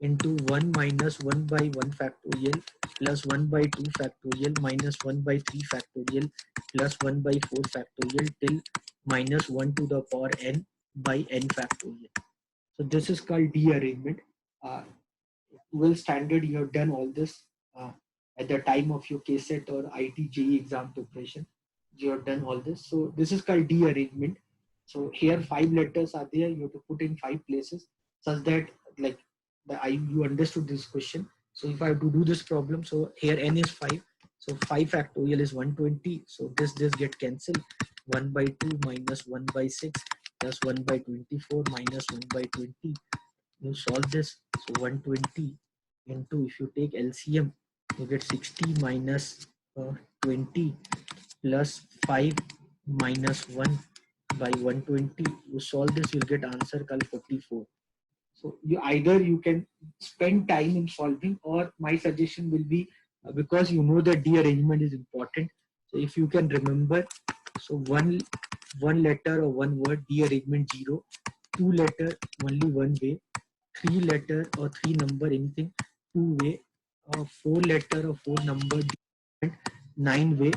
into 1 minus 1 by 1 factorial plus 1 by 2 factorial minus 1 by 3 factorial plus 1 by 4 factorial till minus 1 to the power n by n factorial. So this is called dearrangement. 12th standard, you have done all this at the time of your KCET or ITJE exam preparation. You have done all this. So this is called dearrangement. So here 5 letters are there. You have to put in 5 places such that like you understood this question. So if I have to do this problem, so here n is 5. So 5 factorial is 120. So this get cancelled. 1 by 2 minus 1 by 6 plus 1 by 24 minus 1 by 20. You solve this. So 120 into, if you take LCM, you get 60 minus 20 plus 5 minus 1 by 120. You solve this, you'll get answer called 44. So you can spend time in solving, or my suggestion will be because you know that dearrangement is important. So if you can remember, so one letter or one word dearrangement 0, 2 letter only one way, 3 letter or 3 number anything 2 way, 4 letter or 4 number 9 way,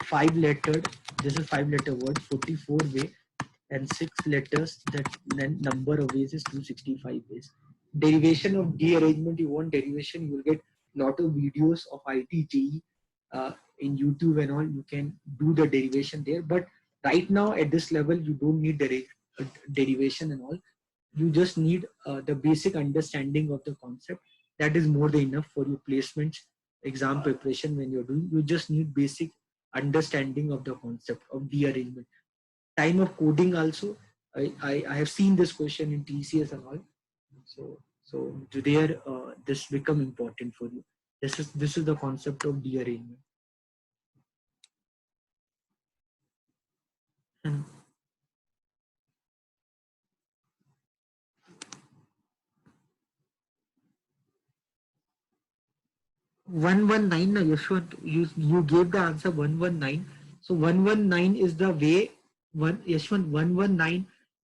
5 lettered, this is 5-letter word 44 way, and 6 letters, that number of ways is 265 ways. Derivation of dearrangement, you want derivation, you will get lot of videos of ITJE in YouTube and all. You can do the derivation there, but right now at this level you don't need derivation and all. You just need the basic understanding of the concept. That is more than enough for your placements, exam preparation. When you're doing, you just need basic understanding of the concept of dearrangement. Time of coding also, I have seen this question in TCS and all. So there this become important for you. This is the concept of dearrangement. And 119, no, Yashwant, you gave the answer 119. So 119 is the way, Yashwant, 119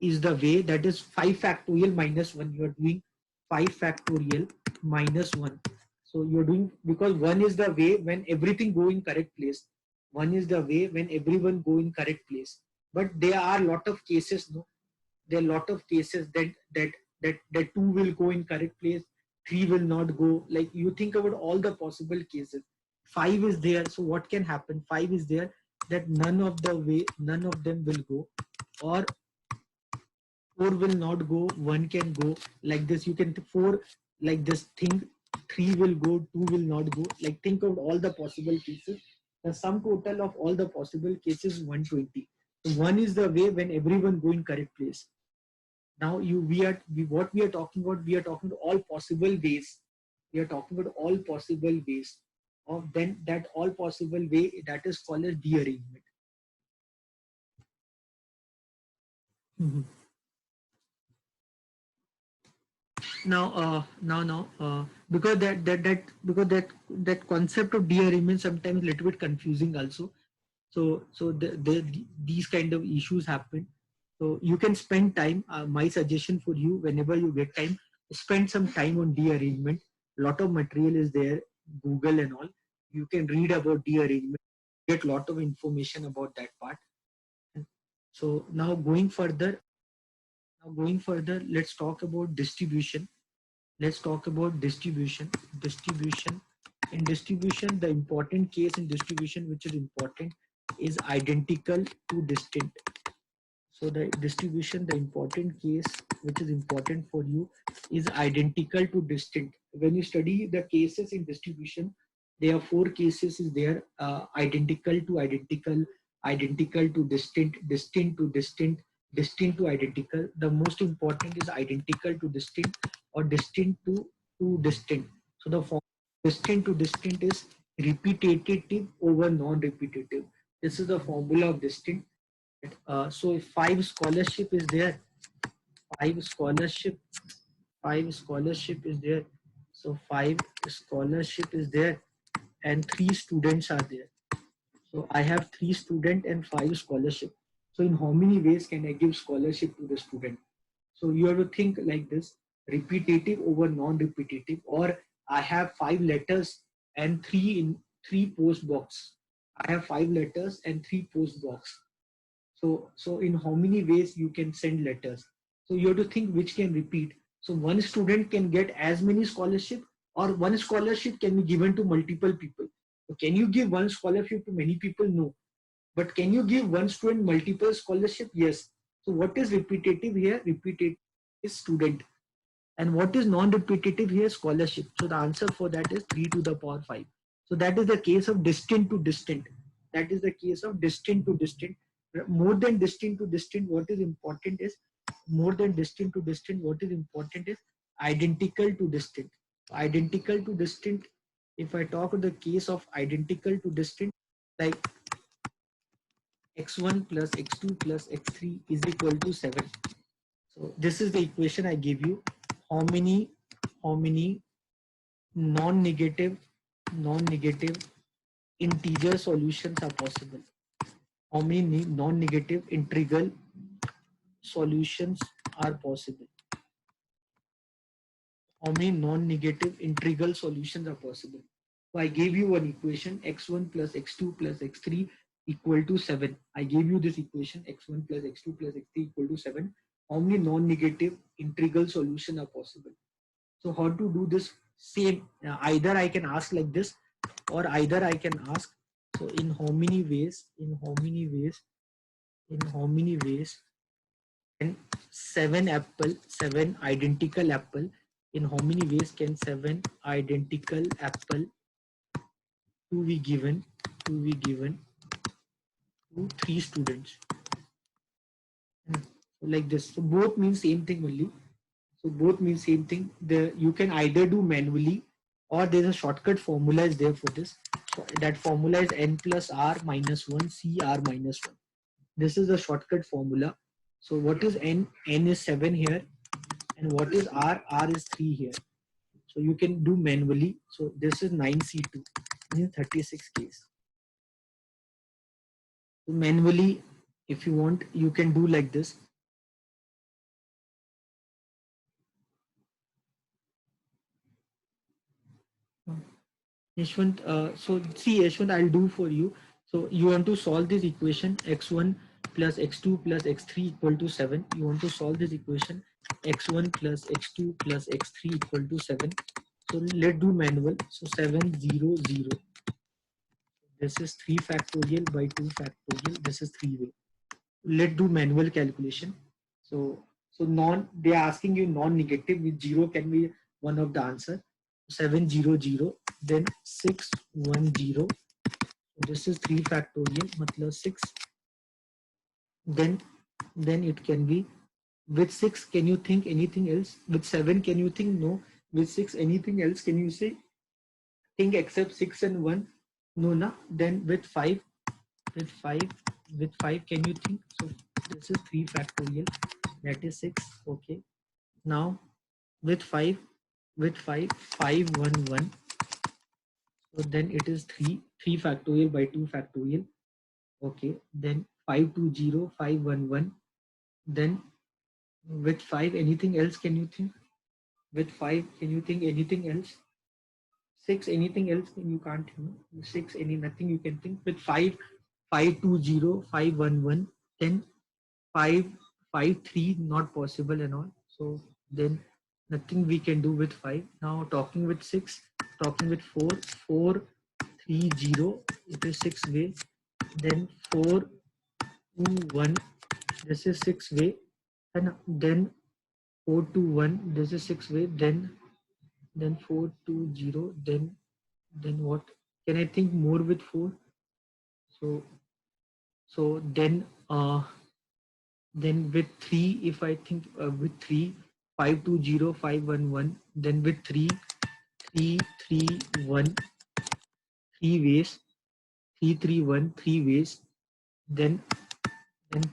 is the way, that is 5 factorial minus 1. You are doing 5 factorial minus 1. So you're doing, because 1 is the way when everything go in correct place. 1 is the way when everyone go in correct place. But there are lot of cases, no? There are lot of cases that 2 will go in correct place, 3 will not go. Like, you think about all the possible cases. 5 is there, so what can happen? 5 is there, that none of them will go, or 4 will not go, 1 can go. Like this, you can 4, like this thing, 3 will go, 2 will not go. Like, think of all the possible cases. The sum total of all the possible cases is 120. So 1 is the way when everyone go in correct place. Now what we are talking about, we are talking about all possible ways. We are talking about all possible ways of, then that all possible way, that is called as dearrangement. Mhm. Now, because that concept of dearrangement sometimes a little bit confusing also. So these kind of issues happen. So you can spend time. My suggestion for you, whenever you get time, spend some time on dearrangement. Lot of material is there, Google and all. You can read about dearrangement, get lot of information about that part. So now going further, let's talk about distribution. Let's talk about distribution. In distribution, the important case in distribution which is important is identical to distinct. So the distribution, the important case which is important for you is identical to distinct. When you study the cases in distribution, there are 4 cases is there: identical to identical, identical to distinct, distinct to distinct, distinct to identical. The most important is identical to distinct, or distinct to distinct. So the form distinct to distinct is repetitive over non-repetitive. This is the formula of distinct. So if 5 scholarship is there, 5 scholarship, 5 scholarship is there. So 5 scholarship is there, and 3 students are there. So I have 3 student and 5 scholarship. So in how many ways can I give scholarship to the student? So you have to think like this: repetitive over non-repetitive, or I have 5 letters and 3 post box. I have 5 letters and 3 post box. So in how many ways you can send letters? So you have to think which can repeat. So one student can get as many scholarship, or one scholarship can be given to multiple people. So can you give one scholarship to many people? No. But can you give one student multiple scholarship? Yes. So what is repetitive here? Repetitive is student. And what is non-repetitive here? Scholarship. So the answer for that is 3 to the power 5. So that is the case of distant to distant. That is the case of distant to distant. More than distant to distant, what is important is, more than distant to distant, what is important is identical to distant. Identical to distant, if I talk of the case of identical to distant, like x1 plus x2 plus x3 is equal to 7. So this is the equation I give you. How many non-negative integer solutions are possible? How many non-negative integral solutions are possible? How many non-negative integral solutions are possible? So I gave you one equation: x1 plus x2 plus x3 equal to 7. I gave you this equation: x1 plus x2 plus x3 equal to 7. How many non-negative integral solutions are possible? So how to do this? Same, either I can ask like this, or either I can ask, so in how many ways, can 7 identical apple, in how many ways can 7 identical apple to be given to 3 students? So like this. So both mean same thing only. So both mean same thing. You can either do manually, or there's a shortcut formula is there for this. So that formula is n plus r minus 1 c r minus 1. this is the shortcut formula. So what is n? N is 7 here, and what is r? R is 3 here. So you can do manually. So this is 9C2 in 36 case. So manually, if you want, you can do like this. Yashwant, so see Yashwant, I'll do for you. So you want to solve this equation x1 plus x2 plus x3 equal to 7. You want to solve this equation x1 plus x2 plus x3 equal to 7. So let's do manual. So 7 0 0. This is 3 factorial by 2 factorial. This is 3 way. Let's do manual calculation. So they are asking you non-negative, with 0 can be one of the answer. 7 0 0, then 6 1 0. This is 3 factorial, matlab 6. Then it can be with 6. Can you think anything else? With 7, can you think? No. With 6, anything else? Can you say? Think except 6 and 1? No, na. Then with 5, with 5, can you think? So this is 3 factorial, that is 6. Okay. Now with 5, 5 1 1. So then it is 3 factorial by 2 factorial. Okay. Then 5 2 0, 5 1 1. Then with 5, anything else can you think? With 5, can you think anything else? 6, anything else? You can't think. 6, nothing you can think. With 5 5 2 0, 5 1 1. Then 5 5 3, not possible and all. So then nothing we can do with 5. Now talking with 6, talking with 4 4 3 0, it is 6 way. Then 4 2 1, this is 6 way. And then 4 2 1, this is 6 way. Then 4 2 0. Then what can I think more with 4? So then with 3, if I think with 3 5 2 0, 5 1 1. Then with 3 3 3 1, 3 ways. 3 3 1, 3 ways. Then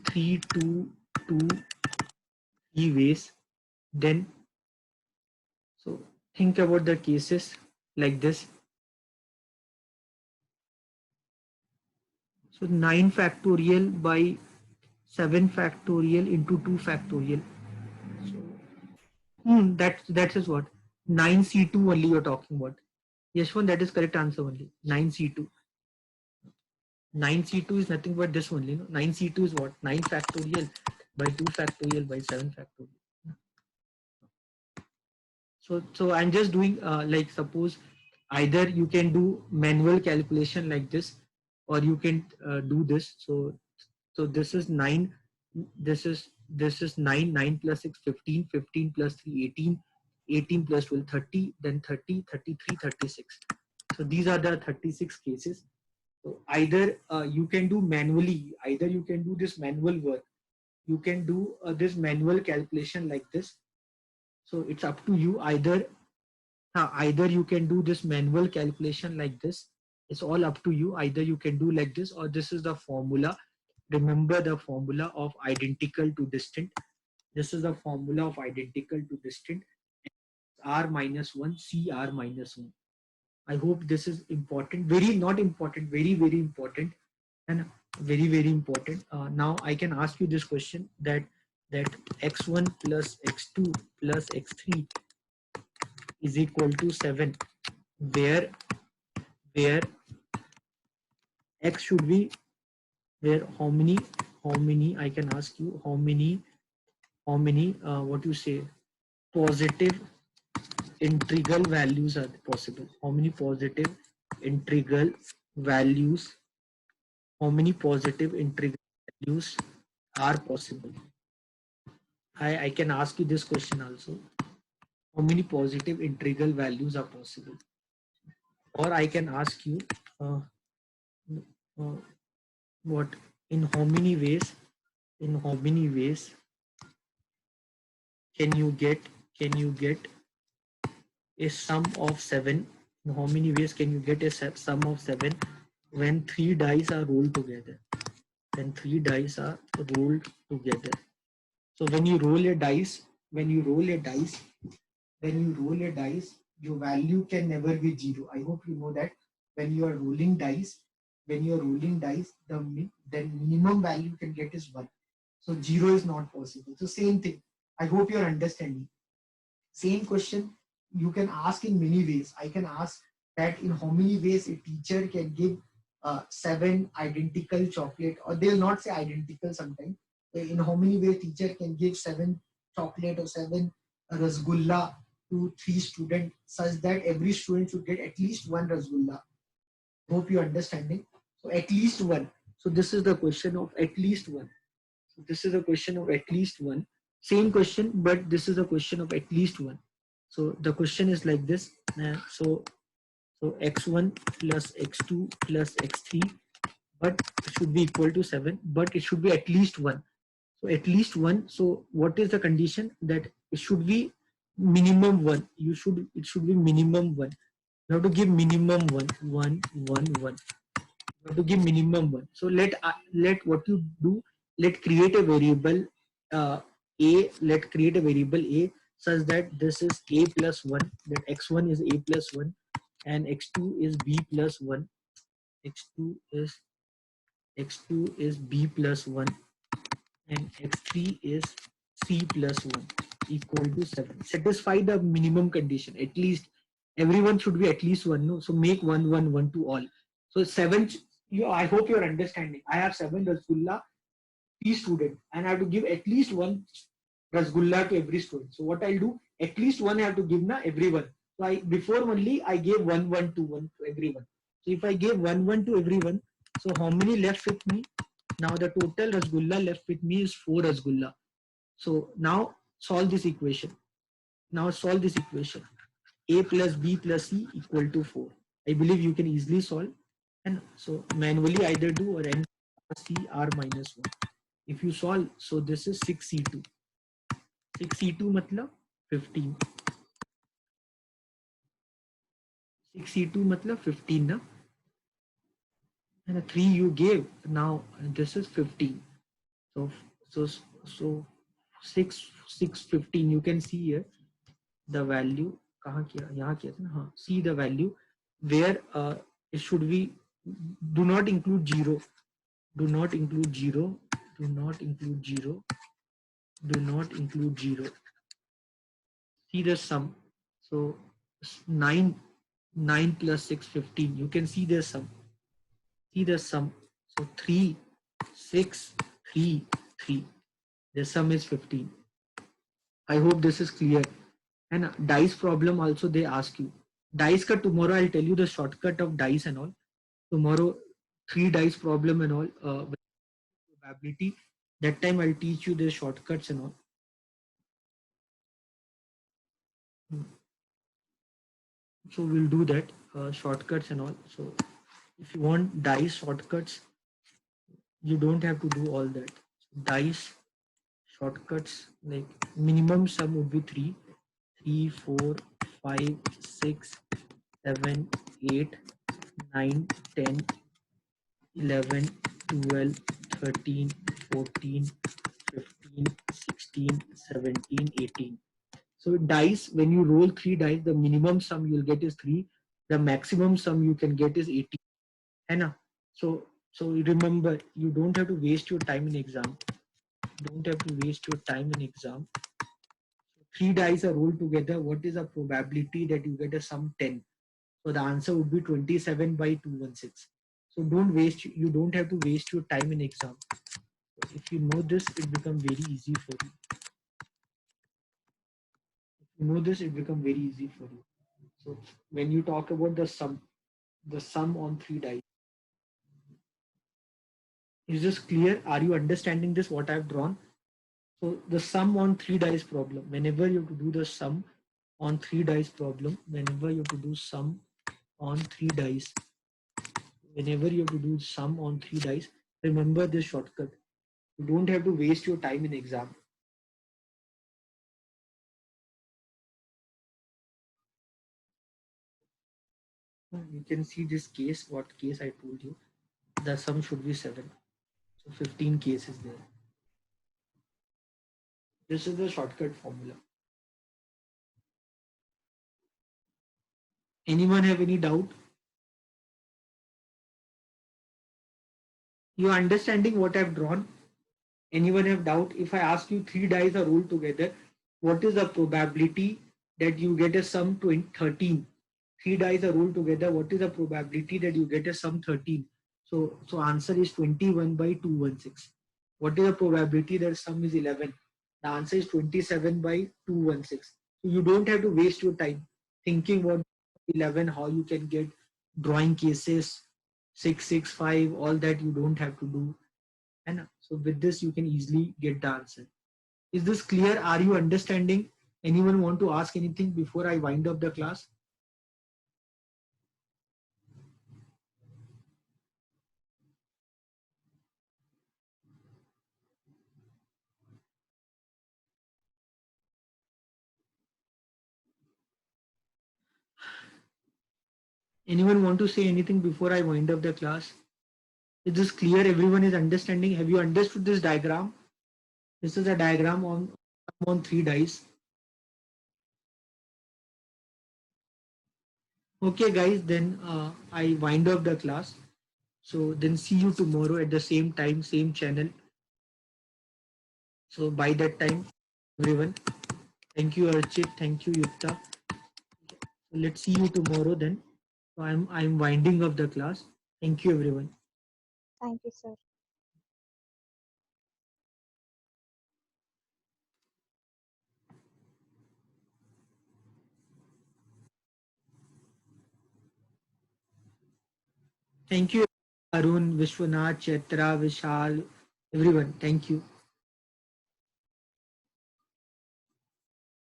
3 2 2, 3 ways. Then so think about the cases like this. So 9 factorial by 7 factorial into 2 factorial. So that is what 9C2 only you're talking about. Yashwant, that is correct answer only. 9C2. 9C2 is nothing but this only. No? 9C2 is what? 9 factorial by 2 factorial by 7 factorial. So I'm just doing like, suppose either you can do manual calculation like this, or you can do this. So this is 9. This is 9. 9 plus 6 15. 15 plus 3 18. 18 plus 12 30. Then 30 33 36. So these are the 36 cases. So either you can do manually, either you can do this manual work, you can do this manual calculation like this. So it's up to you. Either you can do this manual calculation like this. It's all up to you. Either you can do like this, or this is the formula. Remember the formula of identical to distant. This is the formula of identical to distant. R minus 1, C R minus 1. I hope this is important. Very not important. Very very important, and very very important. Now I can ask you this question, that x1 plus x2 plus x3 is equal to 7, where x should be, where how many I can ask you, how many what you say, positive integral values are possible? How many positive integral values, are possible? I can ask you this question also. How many positive integral values are possible? Or I can ask you uh, uh, what, in how many ways can you get a sum of 7? In how many ways can you get a sum of 7 when 3 dice are rolled together? then 3 dice are rolled together. So when you roll a dice, when you roll a dice, when you roll a dice, your value can never be zero. I hope you know that when you are rolling dice, when you are rolling dice, the minimum value you can get is one. So zero is not possible. So same thing. I hope you are understanding. Same question you can ask in many ways. I can ask that in how many ways a teacher can give seven identical chocolate, or they will not say identical sometimes. In how many ways teacher can give seven chocolate or seven rasgulla to three students, such that every student should get at least one rasgulla. Hope you understanding. So at least one. So this is the question of at least one. So this is a question of at least one. Same question, but this is a question of at least one. So the question is like this. So x1 plus x2 plus x3, but it should be equal to 7, but it should be at least 1. So at least 1. So what is the condition? That it should be minimum 1. It should be minimum 1. You have to give minimum 1, 1, 1, 1. You have to give minimum 1. So let what you do, let create a variable uh, a, let create a variable a such that this is a plus 1, that x1 is a plus 1 and x2 is b plus 1, x2 is x2 is b plus 1 and x3 is c plus 1 equal to 7. Satisfy the minimum condition. At least everyone should be at least 1. No, so make 1 1 1 to all. So 7, I hope you're understanding. I have 7 rasgulla, 3 student, and I have to give at least 1 rasgulla to every student. So what I'll do, at least 1 I have to give na everyone. So before only I gave 1 1 to 1 to everyone. So if I gave 1 1 to everyone, so how many left with me? Now the total rasgulla left with me is 4 rasgulla. So now solve this equation. Now solve this equation. A plus B plus C equal to 4. I believe you can easily solve. And so manually either do or n C R minus 1. If you solve, so this is 6C2. 6C2 matlab 15. 6C2 matlab 15 na. And a 3 you gave. Now this is 15. So so 6 15 you can see here the value. कहाँ किया, यहाँ किया था ना, हाँ, see the value where it should be, do not include zero, do not include zero, do not include zero, do not include zero. See the sum. So 9 plus 6 15. You can see the sum. See the sum. So 3 6 3 3. The sum is 15. I hope this is clear. And dice problem also they ask you. Dice ka tomorrow I'll tell you the shortcut of dice and all. Tomorrow 3 dice problem and all. Probability. That time I'll teach you the shortcuts and all. So we'll do that, shortcuts and all. So if you want dice shortcuts, you don't have to do all that. Dice shortcuts, like minimum sum would be 3, 3, 4, 5, 6, 7, 8, 9, 10, 11, 12, 13, 14, 15, 16, 17, 18. So dice, when you roll 3 dice, the minimum sum you'll get is 3. The maximum sum you can get is 18. Anna. So remember, you don't have to waste your time in exam. Don't have to waste your time in exam. 3 dice are rolled together. What is the probability that you get a sum 10? So the answer would be 27 by 216. So you don't have to waste your time in exam. So if you know this, it becomes very easy for you. If you know this, it becomes very easy for you. So when you talk about the sum on 3 dice, is this clear? Are you understanding this, what I've drawn? So the sum on 3 dice problem, whenever you have to do the sum on 3 dice problem, whenever you have to do sum on 3 dice, whenever you have to do sum on 3 dice, remember this shortcut. You don't have to waste your time in exam. You can see this case, what case I told you. The sum should be 7. So 15 cases there. This is the shortcut formula. Anyone have any doubt? You are understanding what I've drawn? Anyone have doubt? If I ask you 3 dice are rolled together, what is the probability that you get a sum 13? 3 dice are rolled together, what is the probability that you get a sum 13? So answer is 21 by 216. What is the probability that sum is 11? The answer is 27 by 216. So you don't have to waste your time thinking about 11, how you can get drawing cases, 665, all that you don't have to do. And so with this, you can easily get the answer. Is this clear? Are you understanding? Anyone want to ask anything before I wind up the class? Anyone want to say anything before I wind up the class? Is this clear? Everyone is understanding? Have you understood this diagram? This is a diagram on 3 dice. Okay, guys, then I wind up the class. So then see you tomorrow at the same time, same channel. So by that time, everyone, thank you, Archit. Thank you, Yukta. So let's see you tomorrow then. So I'm winding up the class. Thank you, everyone. Thank you, sir. Thank you, Arun, Vishwanath, Chetra, Vishal, everyone. Thank you.